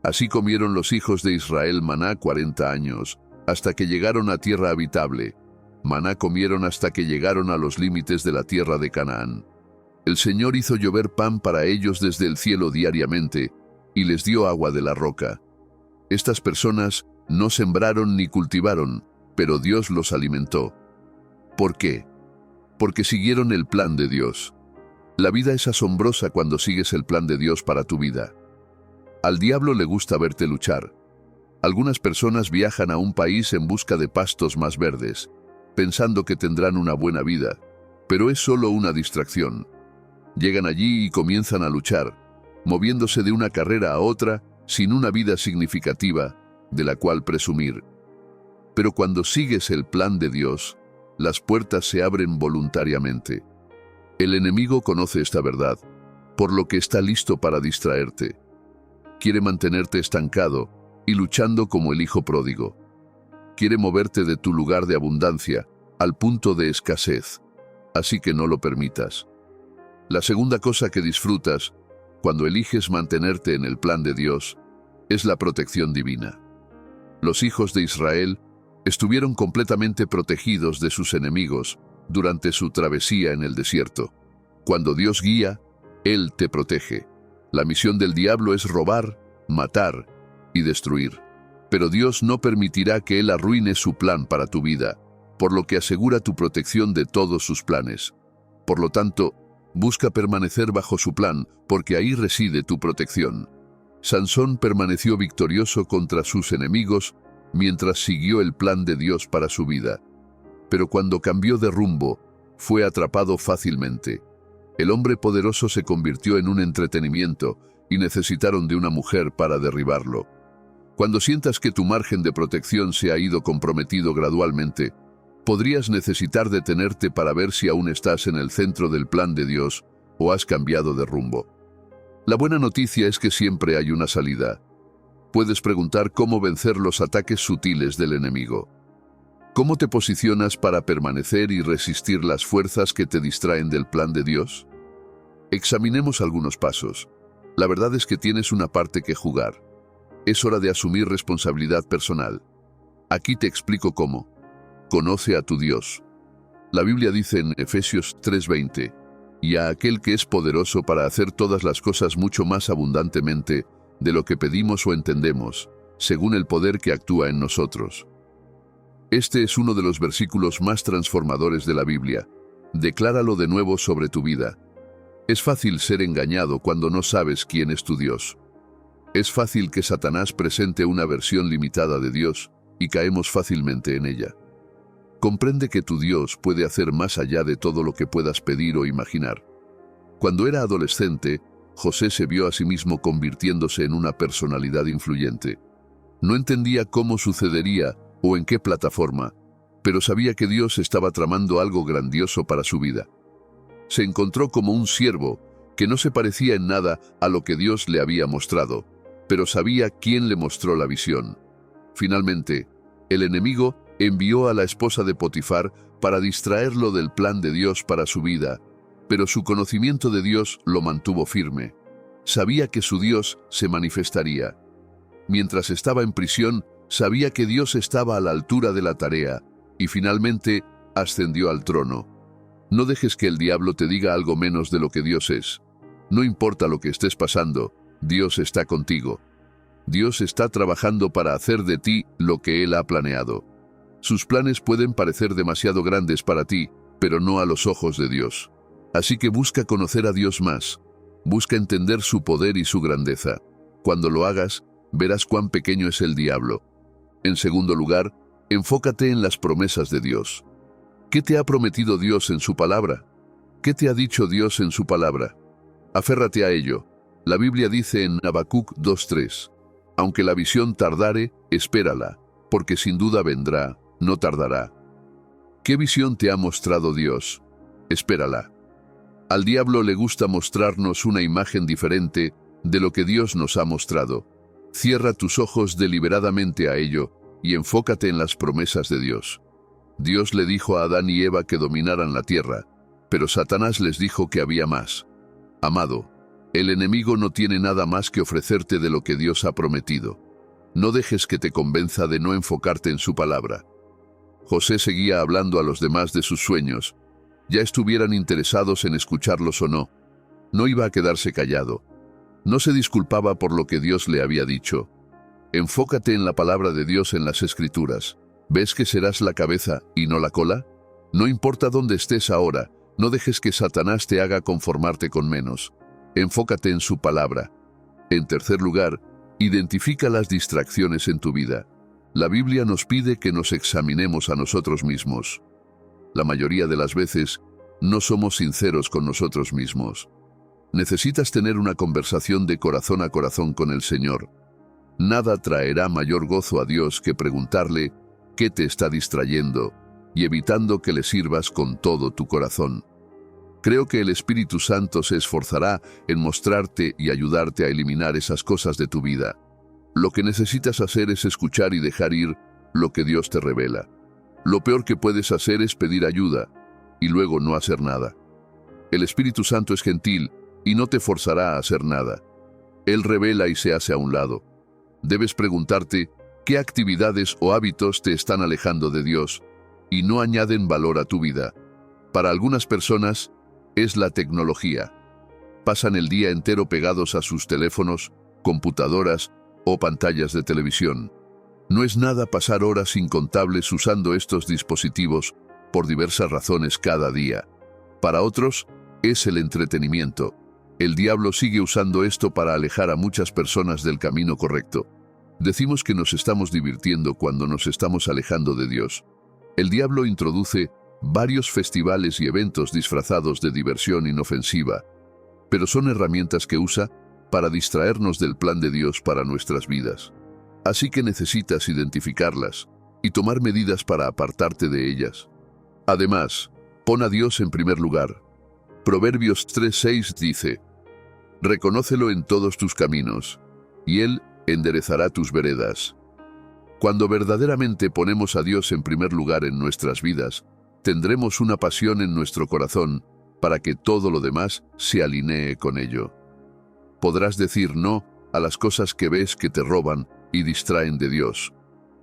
«Así comieron los hijos de Israel maná 40 años, hasta que llegaron a tierra habitable. Maná comieron hasta que llegaron a los límites de la tierra de Canaán. El Señor hizo llover pan para ellos desde el cielo diariamente, y les dio agua de la roca». Estas personas no sembraron ni cultivaron, pero Dios los alimentó. ¿Por qué? Porque siguieron el plan de Dios. La vida es asombrosa cuando sigues el plan de Dios para tu vida. Al diablo le gusta verte luchar. Algunas personas viajan a un país en busca de pastos más verdes, pensando que tendrán una buena vida, pero es solo una distracción. Llegan allí y comienzan a luchar, moviéndose de una carrera a otra, sin una vida significativa de la cual presumir. Pero cuando sigues el plan de Dios, las puertas se abren voluntariamente. El enemigo conoce esta verdad, por lo que está listo para distraerte. Quiere mantenerte estancado y luchando como el hijo pródigo. Quiere moverte de tu lugar de abundancia al punto de escasez, así que no lo permitas. La segunda cosa que disfrutas cuando eliges mantenerte en el plan de Dios es la protección divina. Los hijos de Israel estuvieron completamente protegidos de sus enemigos durante su travesía en el desierto. Cuando Dios guía, Él te protege. La misión del diablo es robar, matar y destruir. Pero Dios no permitirá que Él arruine su plan para tu vida, por lo que asegura tu protección de todos sus planes. Por lo tanto, busca permanecer bajo su plan, porque ahí reside tu protección. Sansón permaneció victorioso contra sus enemigos mientras siguió el plan de Dios para su vida. Pero cuando cambió de rumbo, fue atrapado fácilmente. El hombre poderoso se convirtió en un entretenimiento y necesitaron de una mujer para derribarlo. Cuando sientas que tu margen de protección se ha ido comprometido gradualmente, podrías necesitar detenerte para ver si aún estás en el centro del plan de Dios o has cambiado de rumbo. La buena noticia es que siempre hay una salida. Puedes preguntar cómo vencer los ataques sutiles del enemigo. ¿Cómo te posicionas para permanecer y resistir las fuerzas que te distraen del plan de Dios? Examinemos algunos pasos. La verdad es que tienes una parte que jugar. Es hora de asumir responsabilidad personal. Aquí te explico cómo. Conoce a tu Dios. La Biblia dice en Efesios 3:20, «Y a aquel que es poderoso para hacer todas las cosas mucho más abundantemente de lo que pedimos o entendemos, según el poder que actúa en nosotros». Este es uno de los versículos más transformadores de la Biblia. Decláralo de nuevo sobre tu vida. Es fácil ser engañado cuando no sabes quién es tu Dios. Es fácil que Satanás presente una versión limitada de Dios y caemos fácilmente en ella. Comprende que tu Dios puede hacer más allá de todo lo que puedas pedir o imaginar. Cuando era adolescente, José se vio a sí mismo convirtiéndose en una personalidad influyente. No entendía cómo sucedería o en qué plataforma, pero sabía que Dios estaba tramando algo grandioso para su vida. Se encontró como un siervo que no se parecía en nada a lo que Dios le había mostrado, pero sabía quién le mostró la visión. Finalmente, el enemigo envió a la esposa de Potifar para distraerlo del plan de Dios para su vida, pero su conocimiento de Dios lo mantuvo firme. Sabía que su Dios se manifestaría. Mientras estaba en prisión, sabía que Dios estaba a la altura de la tarea y finalmente ascendió al trono. No dejes que el diablo te diga algo menos de lo que Dios es. No importa lo que estés pasando, Dios está contigo. Dios está trabajando para hacer de ti lo que Él ha planeado. Sus planes pueden parecer demasiado grandes para ti, pero no a los ojos de Dios. Así que busca conocer a Dios más. Busca entender su poder y su grandeza. Cuando lo hagas, verás cuán pequeño es el diablo. En segundo lugar, enfócate en las promesas de Dios. ¿Qué te ha prometido Dios en su palabra? ¿Qué te ha dicho Dios en su palabra? Aférrate a ello. La Biblia dice en Habacuc 2:3, aunque la visión tardare, espérala, porque sin duda vendrá, no tardará. ¿Qué visión te ha mostrado Dios? Espérala. Al diablo le gusta mostrarnos una imagen diferente de lo que Dios nos ha mostrado. Cierra tus ojos deliberadamente a ello y enfócate en las promesas de Dios. Dios le dijo a Adán y Eva que dominaran la tierra, pero Satanás les dijo que había más. Amado, el enemigo no tiene nada más que ofrecerte de lo que Dios ha prometido. No dejes que te convenza de no enfocarte en su palabra. José seguía hablando a los demás de sus sueños, ya estuvieran interesados en escucharlos o no. No iba a quedarse callado. No se disculpaba por lo que Dios le había dicho. Enfócate en la palabra de Dios en las Escrituras. ¿Ves que serás la cabeza y no la cola? No importa dónde estés ahora, no dejes que Satanás te haga conformarte con menos. Enfócate en su palabra. En tercer lugar, identifica las distracciones en tu vida. La Biblia nos pide que nos examinemos a nosotros mismos. La mayoría de las veces, no somos sinceros con nosotros mismos. Necesitas tener una conversación de corazón a corazón con el Señor. Nada traerá mayor gozo a Dios que preguntarle qué te está distrayendo y evitando que le sirvas con todo tu corazón. Creo que el Espíritu Santo se esforzará en mostrarte y ayudarte a eliminar esas cosas de tu vida. Lo que necesitas hacer es escuchar y dejar ir lo que Dios te revela. Lo peor que puedes hacer es pedir ayuda y luego no hacer nada. El Espíritu Santo es gentil y no te forzará a hacer nada. Él revela y se hace a un lado. Debes preguntarte qué actividades o hábitos te están alejando de Dios y no añaden valor a tu vida. Para algunas personas es la tecnología. Pasan el día entero pegados a sus teléfonos, computadoras o pantallas de televisión. No es nada pasar horas incontables usando estos dispositivos por diversas razones cada día. Para otros, es el entretenimiento. El diablo sigue usando esto para alejar a muchas personas del camino correcto. Decimos que nos estamos divirtiendo cuando nos estamos alejando de Dios. El diablo introduce varios festivales y eventos disfrazados de diversión inofensiva, pero son herramientas que usa para distraernos del plan de Dios para nuestras vidas. Así que necesitas identificarlas y tomar medidas para apartarte de ellas. Además, pon a Dios en primer lugar. Proverbios 3:6 dice, reconócelo en todos tus caminos, y Él enderezará tus veredas. Cuando verdaderamente ponemos a Dios en primer lugar en nuestras vidas, tendremos una pasión en nuestro corazón para que todo lo demás se alinee con ello. Podrás decir no a las cosas que ves que te roban y distraen de Dios.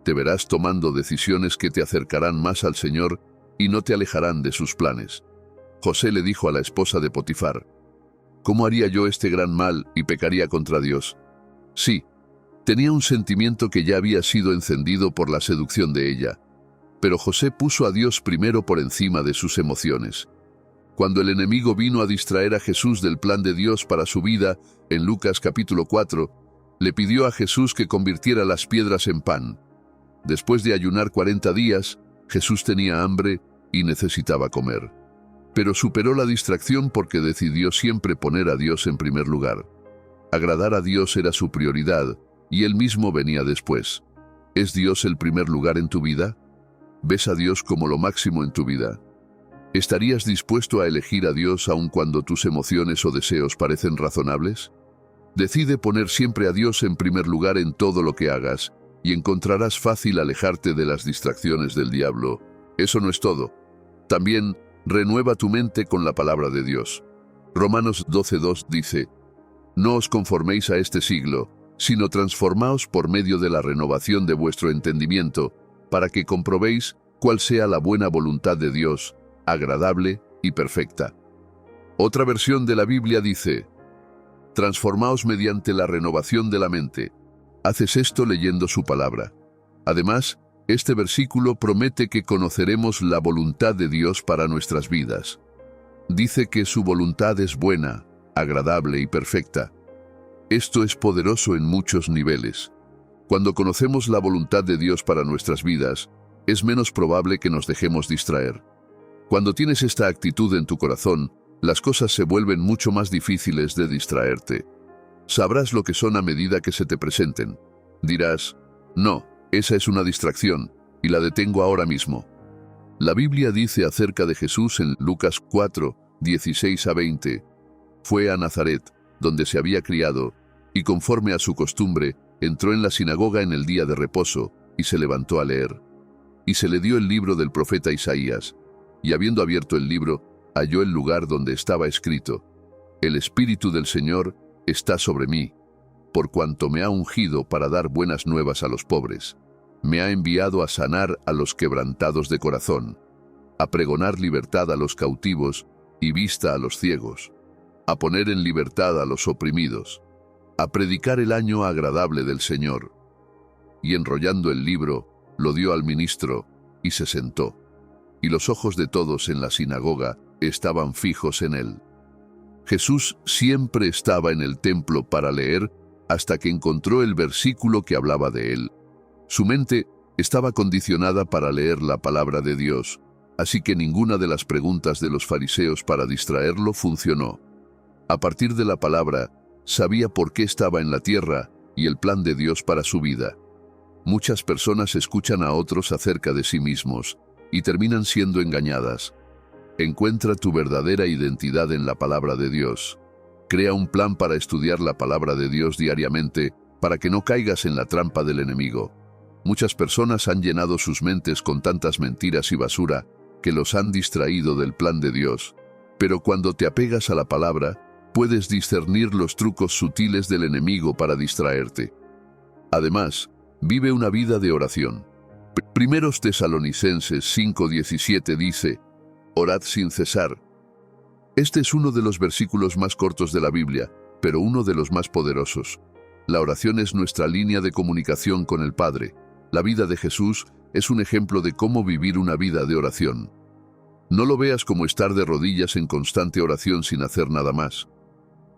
Te verás tomando decisiones que te acercarán más al Señor y no te alejarán de sus planes. José le dijo a la esposa de Potifar, ¿cómo haría yo este gran mal y pecaría contra Dios? Sí, tenía un sentimiento que ya había sido encendido por la seducción de ella, pero José puso a Dios primero por encima de sus emociones. Cuando el enemigo vino a distraer a Jesús del plan de Dios para su vida, en Lucas capítulo 4, le pidió a Jesús que convirtiera las piedras en pan. Después de ayunar 40 días, Jesús tenía hambre y necesitaba comer. Pero superó la distracción porque decidió siempre poner a Dios en primer lugar. Agradar a Dios era su prioridad, y Él mismo venía después. ¿Es Dios el primer lugar en tu vida? ¿Ves a Dios como lo máximo en tu vida? ¿Estarías dispuesto a elegir a Dios aun cuando tus emociones o deseos parecen razonables? Decide poner siempre a Dios en primer lugar en todo lo que hagas, y encontrarás fácil alejarte de las distracciones del diablo. Eso no es todo. También, renueva tu mente con la palabra de Dios. Romanos 12:2 dice, no os conforméis a este siglo, sino transformaos por medio de la renovación de vuestro entendimiento, para que comprobéis cuál sea la buena voluntad de Dios, agradable y perfecta. Otra versión de la Biblia dice, transformaos mediante la renovación de la mente. Haces esto leyendo su palabra. Además, este versículo promete que conoceremos la voluntad de Dios para nuestras vidas. Dice que su voluntad es buena, agradable y perfecta. Esto es poderoso en muchos niveles. Cuando conocemos la voluntad de Dios para nuestras vidas, es menos probable que nos dejemos distraer. Cuando tienes esta actitud en tu corazón, las cosas se vuelven mucho más difíciles de distraerte. Sabrás lo que son a medida que se te presenten. Dirás, no, esa es una distracción, y la detengo ahora mismo. La Biblia dice acerca de Jesús en Lucas 4, 16 a 20, fue a Nazaret, donde se había criado, y conforme a su costumbre, entró en la sinagoga en el día de reposo, y se levantó a leer. Y se le dio el libro del profeta Isaías, y habiendo abierto el libro, halló el lugar donde estaba escrito, El Espíritu del Señor está sobre mí, por cuanto me ha ungido para dar buenas nuevas a los pobres. Me ha enviado a sanar a los quebrantados de corazón, a pregonar libertad a los cautivos y vista a los ciegos, a poner en libertad a los oprimidos, a predicar el año agradable del Señor. Y enrollando el libro, lo dio al ministro y se sentó. Y los ojos de todos en la sinagoga estaban fijos en él. Jesús siempre estaba en el templo para leer hasta que encontró el versículo que hablaba de él. Su mente estaba condicionada para leer la palabra de Dios, así que ninguna de las preguntas de los fariseos para distraerlo funcionó. A partir de la palabra, sabía por qué estaba en la tierra y el plan de Dios para su vida. Muchas personas escuchan a otros acerca de sí mismos y terminan siendo engañadas. Encuentra tu verdadera identidad en la palabra de Dios. Crea un plan para estudiar la palabra de Dios diariamente para que no caigas en la trampa del enemigo. Muchas personas han llenado sus mentes con tantas mentiras y basura que los han distraído del plan de Dios. Pero cuando te apegas a la palabra, puedes discernir los trucos sutiles del enemigo para distraerte. Además, vive una vida de oración. Primeros Tesalonicenses 5:17 dice, orad sin cesar. Este es uno de los versículos más cortos de la Biblia, pero uno de los más poderosos. La oración es nuestra línea de comunicación con el Padre. La vida de Jesús es un ejemplo de cómo vivir una vida de oración. No lo veas como estar de rodillas en constante oración sin hacer nada más.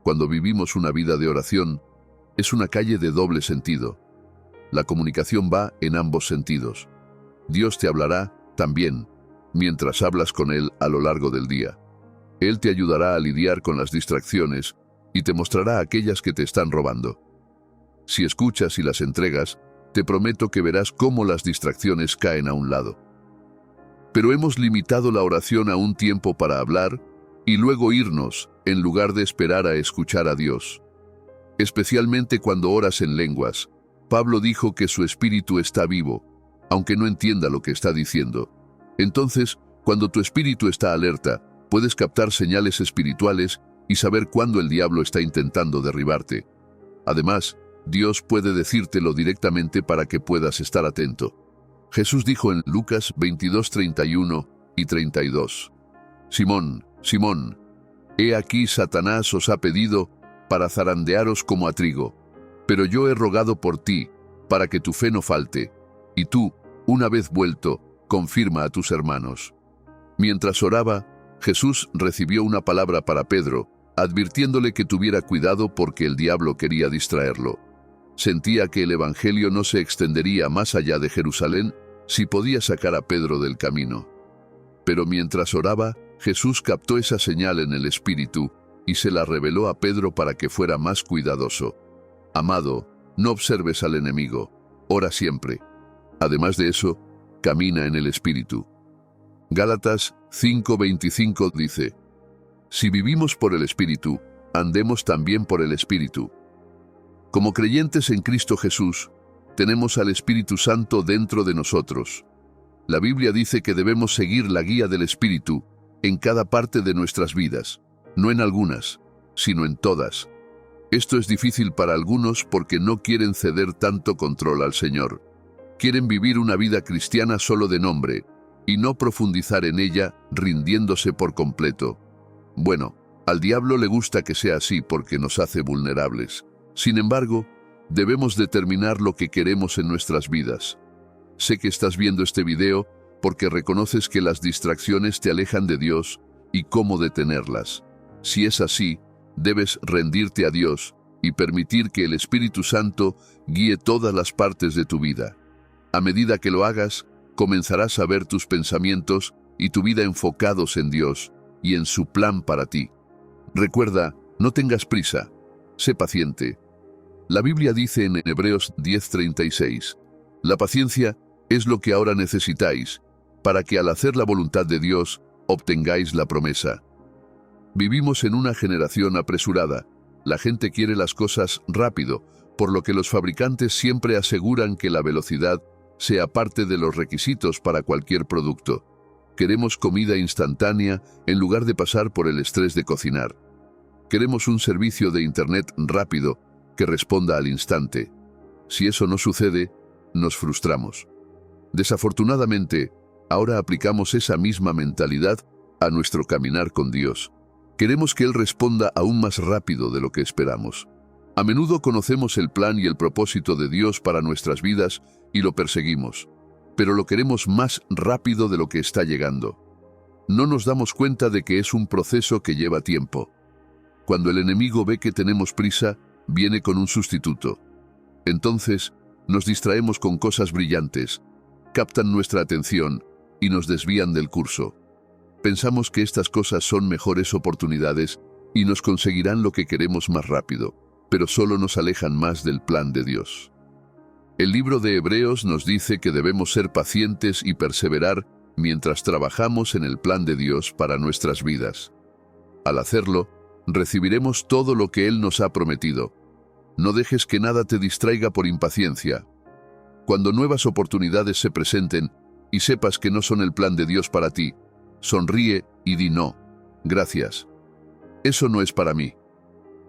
Cuando vivimos una vida de oración, es una calle de doble sentido. La comunicación va en ambos sentidos. Dios te hablará también mientras hablas con Él a lo largo del día. Él te ayudará a lidiar con las distracciones y te mostrará aquellas que te están robando. Si escuchas y las entregas, te prometo que verás cómo las distracciones caen a un lado. Pero hemos limitado la oración a un tiempo para hablar y luego irnos, en lugar de esperar a escuchar a Dios. Especialmente cuando oras en lenguas, Pablo dijo que su espíritu está vivo, aunque no entienda lo que está diciendo. Entonces, cuando tu espíritu está alerta, puedes captar señales espirituales y saber cuándo el diablo está intentando derribarte. Además, Dios puede decírtelo directamente para que puedas estar atento. Jesús dijo en Lucas 22:31 y 32, Simón, Simón, he aquí Satanás os ha pedido para zarandearos como a trigo, pero yo he rogado por ti, para que tu fe no falte, y tú, una vez vuelto, confirma a tus hermanos. Mientras oraba, Jesús recibió una palabra para Pedro, advirtiéndole que tuviera cuidado porque el diablo quería distraerlo. Sentía que el evangelio no se extendería más allá de Jerusalén si podía sacar a Pedro del camino. Pero mientras oraba, Jesús captó esa señal en el espíritu y se la reveló a Pedro para que fuera más cuidadoso. Amado, no observes al enemigo, ora siempre. Además de eso, camina en el espíritu. Gálatas 5:25 dice, si vivimos por el espíritu, andemos también por el espíritu. Como creyentes en Cristo Jesús, tenemos al Espíritu Santo dentro de nosotros. La Biblia dice que debemos seguir la guía del Espíritu en cada parte de nuestras vidas, no en algunas, sino en todas. Esto es difícil para algunos porque no quieren ceder tanto control al Señor. Quieren vivir una vida cristiana solo de nombre y no profundizar en ella rindiéndose por completo. Bueno, al diablo le gusta que sea así porque nos hace vulnerables. Sin embargo, Debemos determinar lo que queremos en nuestras vidas. Sé que estás viendo este video porque reconoces que las distracciones te alejan de Dios y cómo detenerlas. Si es así, debes rendirte a Dios y permitir que el Espíritu Santo guíe todas las partes de tu vida. A medida que lo hagas, comenzarás a ver tus pensamientos y tu vida enfocados en Dios y en su plan para ti. Recuerda, no tengas prisa, sé paciente. La Biblia dice en Hebreos 10:36, la paciencia es lo que ahora necesitáis, para que al hacer la voluntad de Dios, obtengáis la promesa. Vivimos en una generación apresurada. La gente quiere las cosas rápido, por lo que los fabricantes siempre aseguran que la velocidad sea parte de los requisitos para cualquier producto. Queremos comida instantánea en lugar de pasar por el estrés de cocinar. Queremos un servicio de Internet rápido que responda al instante. Si eso no sucede, nos frustramos. Desafortunadamente, ahora aplicamos esa misma mentalidad a nuestro caminar con Dios. Queremos que Él responda aún más rápido de lo que esperamos. A menudo conocemos el plan y el propósito de Dios para nuestras vidas y lo perseguimos, pero lo queremos más rápido de lo que está llegando. No nos damos cuenta de que es un proceso que lleva tiempo. Cuando el enemigo ve que tenemos prisa, viene con un sustituto. Entonces, nos distraemos con cosas brillantes, captan nuestra atención y nos desvían del curso. Pensamos que estas cosas son mejores oportunidades y nos conseguirán lo que queremos más rápido, pero solo nos alejan más del plan de Dios. El libro de Hebreos nos dice que debemos ser pacientes y perseverar mientras trabajamos en el plan de Dios para nuestras vidas. Al hacerlo, recibiremos todo lo que Él nos ha prometido. No dejes que nada te distraiga por impaciencia. Cuando nuevas oportunidades se presenten y sepas que no son el plan de Dios para ti, sonríe y di no, gracias. Eso no es para mí.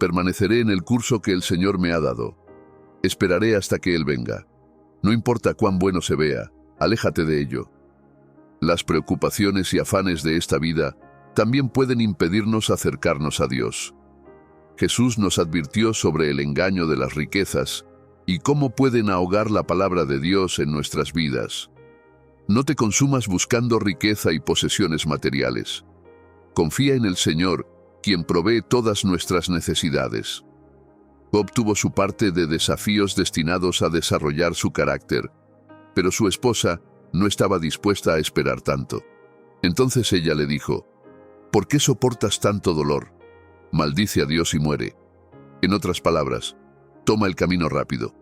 Permaneceré en el curso que el Señor me ha dado. Esperaré hasta que Él venga. No importa cuán bueno se vea, aléjate de ello. Las preocupaciones y afanes de esta vida también pueden impedirnos acercarnos a Dios. Jesús nos advirtió sobre el engaño de las riquezas y cómo pueden ahogar la palabra de Dios en nuestras vidas. No te consumas buscando riqueza y posesiones materiales. Confía en el Señor, quien provee todas nuestras necesidades. Job tuvo su parte de desafíos destinados a desarrollar su carácter, pero su esposa no estaba dispuesta a esperar tanto. Entonces ella le dijo, ¿por qué soportas tanto dolor? Maldice a Dios y muere. En otras palabras, toma el camino rápido.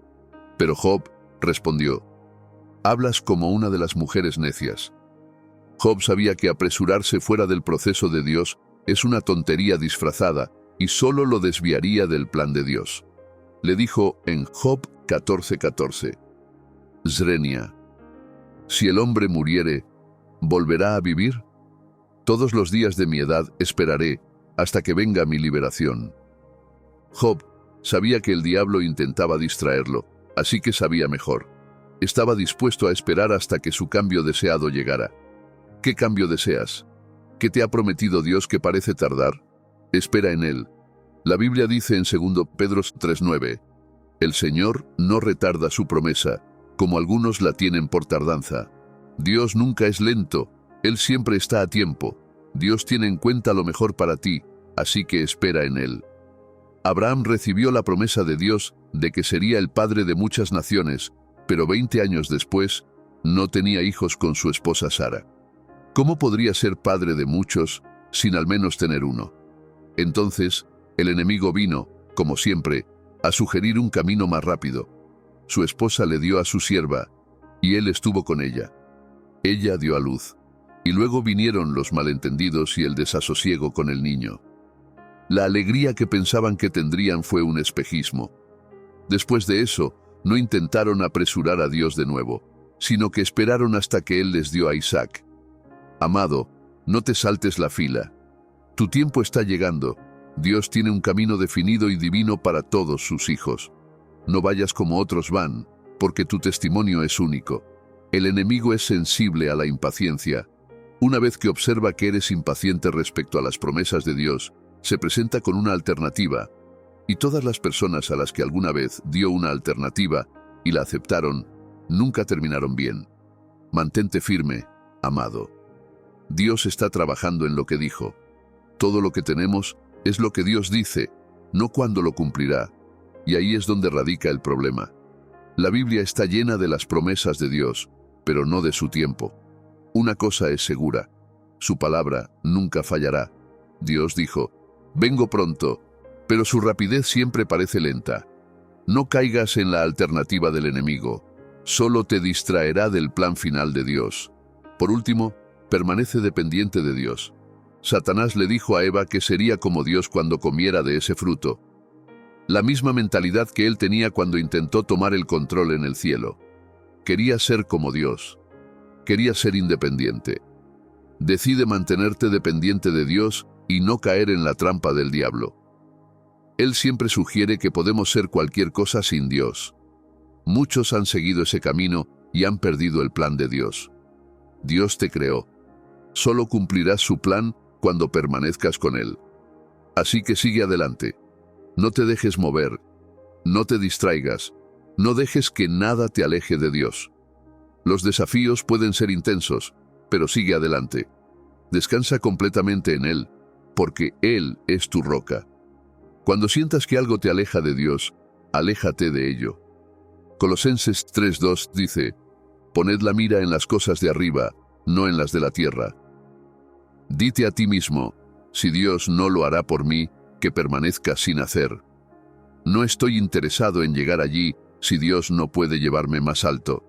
Pero Job respondió, hablas como una de las mujeres necias. Job sabía que apresurarse fuera del proceso de Dios es una tontería disfrazada y solo lo desviaría del plan de Dios. Le dijo en Job 14:14, Zrenia, si el hombre muriere, ¿volverá a vivir? Todos los días de mi edad esperaré hasta que venga mi liberación. Job sabía que el diablo intentaba distraerlo, así que sabía mejor. Estaba dispuesto a esperar hasta que su cambio deseado llegara. ¿Qué cambio deseas? ¿Qué te ha prometido Dios que parece tardar? Espera en Él. La Biblia dice en 2 Pedro 3:9, el Señor no retarda su promesa, como algunos la tienen por tardanza. Dios nunca es lento, Él siempre está a tiempo. Dios tiene en cuenta lo mejor para ti, así que espera en Él. Abraham recibió la promesa de Dios de que sería el padre de muchas naciones, pero 20 años después no tenía hijos con su esposa Sara. ¿Cómo podría ser padre de muchos sin al menos tener uno? Entonces, el enemigo vino, como siempre, a sugerir un camino más rápido. Su esposa le dio a su sierva, y él estuvo con ella. Ella dio a luz, y luego vinieron los malentendidos y el desasosiego con el niño. La alegría que pensaban que tendrían fue un espejismo. Después de eso, no intentaron apresurar a Dios de nuevo, sino que esperaron hasta que Él les dio a Isaac. Amado, no te saltes la fila. Tu tiempo está llegando. Dios tiene un camino definido y divino para todos sus hijos. No vayas como otros van, porque tu testimonio es único. El enemigo es sensible a la impaciencia. Una vez que observa que eres impaciente respecto a las promesas de Dios, se presenta con una alternativa. Y todas las personas a las que alguna vez dio una alternativa y la aceptaron, nunca terminaron bien. Mantente firme, amado. Dios está trabajando en lo que dijo. Todo lo que tenemos es lo que Dios dice, no cuándo lo cumplirá. Y ahí es donde radica el problema. La Biblia está llena de las promesas de Dios, pero no de su tiempo. Una cosa es segura: su palabra nunca fallará. Dios dijo: vengo pronto, pero su rapidez siempre parece lenta. No caigas en la alternativa del enemigo. Solo te distraerá del plan final de Dios. Por último, permanece dependiente de Dios. Satanás le dijo a Eva que sería como Dios cuando comiera de ese fruto. La misma mentalidad que él tenía cuando intentó tomar el control en el cielo. Quería ser como Dios. Quería ser independiente. Decide mantenerte dependiente de Dios y no caer en la trampa del diablo. Él siempre sugiere que podemos ser cualquier cosa sin Dios. Muchos han seguido ese camino y han perdido el plan de Dios. Dios te creó. Solo cumplirás su plan cuando permanezcas con Él. Así que sigue adelante. No te dejes mover. No te distraigas. No dejes que nada te aleje de Dios. Los desafíos pueden ser intensos, pero sigue adelante. Descansa completamente en Él, porque Él es tu roca. Cuando sientas que algo te aleja de Dios, aléjate de ello. Colosenses 3:2 dice: poned la mira en las cosas de arriba, no en las de la tierra. Dite a ti mismo: si Dios no lo hará por mí, que permanezca sin hacer. No estoy interesado en llegar allí si Dios no puede llevarme más alto.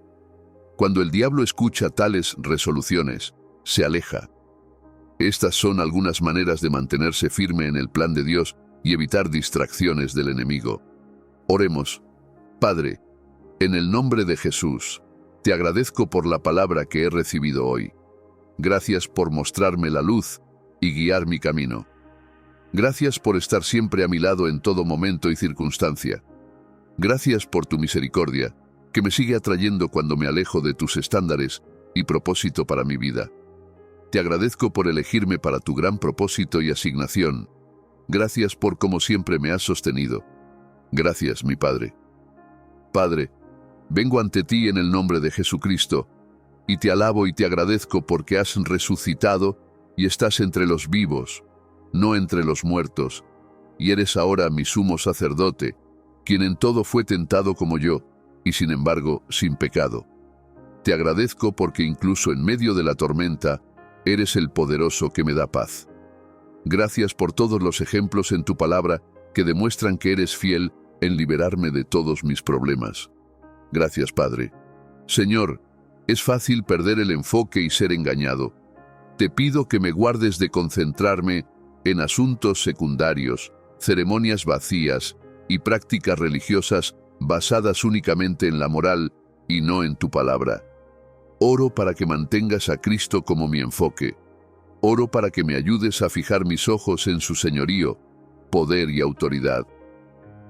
Cuando el diablo escucha tales resoluciones, se aleja. Estas son algunas maneras de mantenerse firme en el plan de Dios y evitar distracciones del enemigo. Oremos. Padre, en el nombre de Jesús, te agradezco por la palabra que he recibido hoy. Gracias por mostrarme la luz y guiar mi camino. Gracias por estar siempre a mi lado en todo momento y circunstancia. Gracias por tu misericordia, que me sigue atrayendo cuando me alejo de tus estándares y propósito para mi vida. Te agradezco por elegirme para tu gran propósito y asignación. Gracias por cómo siempre me has sostenido. Gracias, mi Padre. Padre, vengo ante ti en el nombre de Jesucristo, y te alabo y te agradezco porque has resucitado y estás entre los vivos, no entre los muertos, y eres ahora mi sumo sacerdote, quien en todo fue tentado como yo, y sin embargo sin pecado. Te agradezco porque incluso en medio de la tormenta, eres el poderoso que me da paz. Gracias por todos los ejemplos en tu palabra que demuestran que eres fiel en liberarme de todos mis problemas. Gracias, Padre. Señor, es fácil perder el enfoque y ser engañado. Te pido que me guardes de concentrarme en asuntos secundarios, ceremonias vacías y prácticas religiosas basadas únicamente en la moral y no en tu palabra. Oro para que mantengas a Cristo como mi enfoque. Oro para que me ayudes a fijar mis ojos en su señorío, poder y autoridad.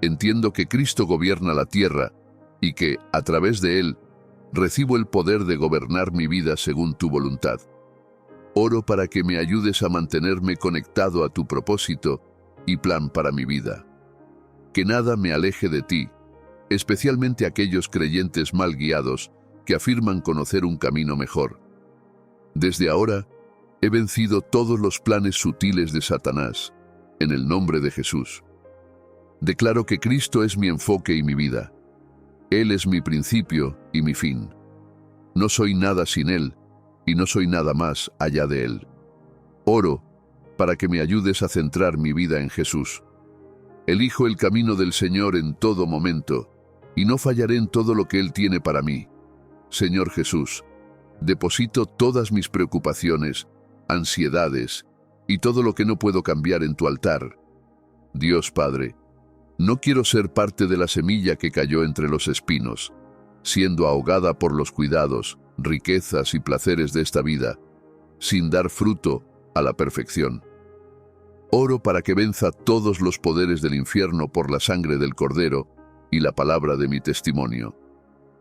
Entiendo que Cristo gobierna la tierra y que, a través de Él, recibo el poder de gobernar mi vida según tu voluntad. Oro para que me ayudes a mantenerme conectado a tu propósito y plan para mi vida. Que nada me aleje de ti, especialmente aquellos creyentes mal guiados que afirman conocer un camino mejor. Desde ahora, he vencido todos los planes sutiles de Satanás, en el nombre de Jesús. Declaro que Cristo es mi enfoque y mi vida. Él es mi principio y mi fin. No soy nada sin Él, y no soy nada más allá de Él. Oro para que me ayudes a centrar mi vida en Jesús. Elijo el camino del Señor en todo momento, y no fallaré en todo lo que Él tiene para mí. Señor Jesús, deposito todas mis preocupaciones, ansiedades y todo lo que no puedo cambiar en tu altar. Dios Padre, no quiero ser parte de la semilla que cayó entre los espinos, siendo ahogada por los cuidados, riquezas y placeres de esta vida, sin dar fruto a la perfección. Oro para que venza todos los poderes del infierno por la sangre del Cordero y la palabra de mi testimonio.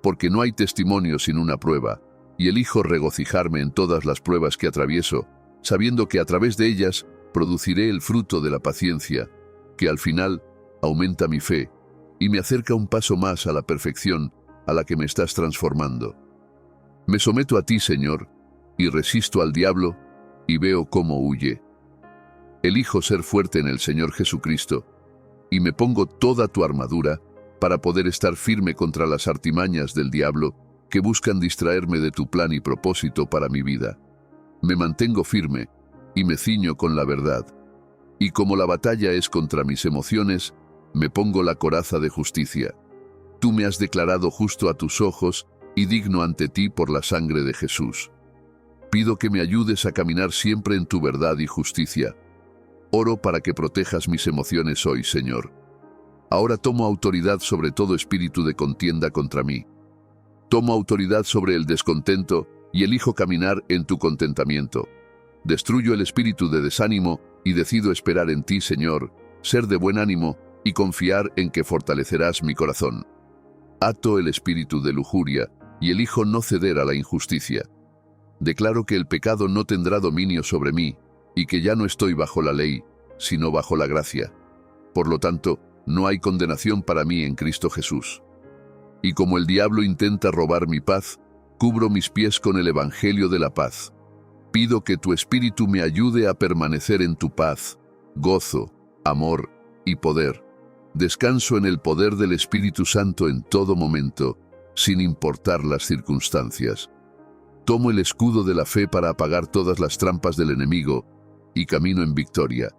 Porque no hay testimonio sin una prueba, y elijo regocijarme en todas las pruebas que atravieso, sabiendo que a través de ellas produciré el fruto de la paciencia, que al final aumenta mi fe y me acerca un paso más a la perfección a la que me estás transformando. Me someto a ti, Señor, y resisto al diablo y veo cómo huye. Elijo ser fuerte en el Señor Jesucristo y me pongo toda tu armadura para poder estar firme contra las artimañas del diablo que buscan distraerme de tu plan y propósito para mi vida. Me mantengo firme y me ciño con la verdad. Y como la batalla es contra mis emociones, me pongo la coraza de justicia. Tú me has declarado justo a tus ojos y digno ante ti por la sangre de Jesús. Pido que me ayudes a caminar siempre en tu verdad y justicia. Oro para que protejas mis emociones hoy, Señor. Ahora tomo autoridad sobre todo espíritu de contienda contra mí. Tomo autoridad sobre el descontento y elijo caminar en tu contentamiento. Destruyo el espíritu de desánimo y decido esperar en ti, Señor, ser de buen ánimo y confiar en que fortalecerás mi corazón. Ato el espíritu de lujuria y elijo no ceder a la injusticia. Declaro que el pecado no tendrá dominio sobre mí y que ya no estoy bajo la ley, sino bajo la gracia. Por lo tanto, no hay condenación para mí en Cristo Jesús. Y como el diablo intenta robar mi paz, cubro mis pies con el evangelio de la paz. Pido que tu espíritu me ayude a permanecer en tu paz, gozo, amor y poder. Descanso en el poder del Espíritu Santo en todo momento, sin importar las circunstancias. Tomo el escudo de la fe para apagar todas las trampas del enemigo y camino en victoria.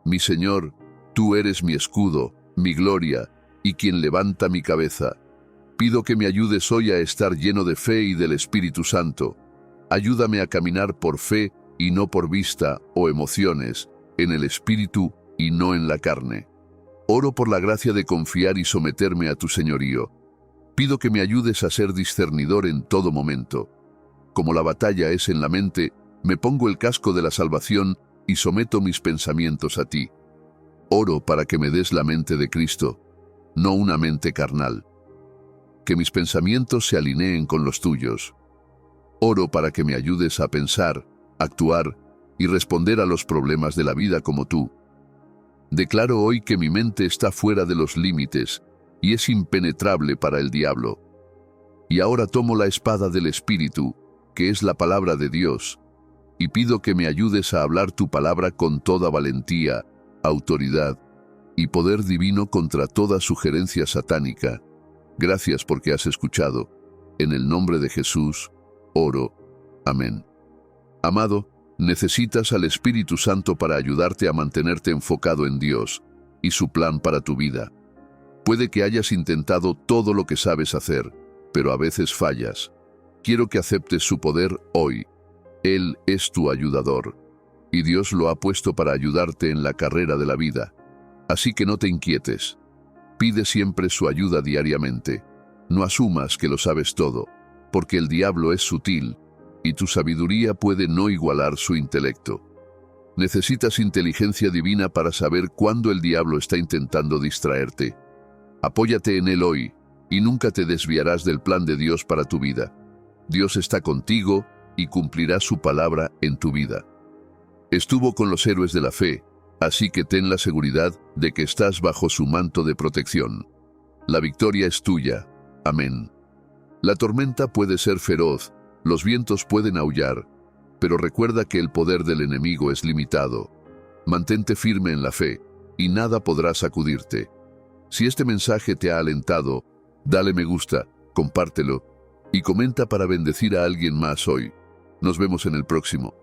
Mi Señor, tú eres mi escudo, mi gloria y quien levanta mi cabeza. Pido que me ayudes hoy a estar lleno de fe y del Espíritu Santo. Ayúdame a caminar por fe y no por vista o emociones, en el Espíritu y no en la carne. Oro por la gracia de confiar y someterme a tu señorío. Pido que me ayudes a ser discernidor en todo momento. Como la batalla es en la mente, me pongo el casco de la salvación y someto mis pensamientos a ti. Oro para que me des la mente de Cristo, no una mente carnal. Que mis pensamientos se alineen con los tuyos. Oro para que me ayudes a pensar, actuar y responder a los problemas de la vida como tú. Declaro hoy que mi mente está fuera de los límites y es impenetrable para el diablo. Y ahora tomo la espada del Espíritu, que es la palabra de Dios, y pido que me ayudes a hablar tu palabra con toda valentía, autoridad y poder divino contra toda sugerencia satánica. Gracias porque has escuchado. En el nombre de Jesús, oro. Amén. Amado, necesitas al Espíritu Santo para ayudarte a mantenerte enfocado en Dios y su plan para tu vida. Puede que hayas intentado todo lo que sabes hacer, pero a veces fallas. Quiero que aceptes su poder hoy. Él es tu ayudador, y Dios lo ha puesto para ayudarte en la carrera de la vida. Así que no te inquietes. Pide siempre su ayuda diariamente. No asumas que lo sabes todo, porque el diablo es sutil, y tu sabiduría puede no igualar su intelecto. Necesitas inteligencia divina para saber cuándo el diablo está intentando distraerte. Apóyate en él hoy, y nunca te desviarás del plan de Dios para tu vida. Dios está contigo y cumplirá su palabra en tu vida. Estuvo con los héroes de la fe, así que ten la seguridad de que estás bajo su manto de protección. La victoria es tuya. Amén. La tormenta puede ser feroz, los vientos pueden aullar, pero recuerda que el poder del enemigo es limitado. Mantente firme en la fe, y nada podrá sacudirte. Si este mensaje te ha alentado, dale me gusta, compártelo, y comenta para bendecir a alguien más hoy. Nos vemos en el próximo.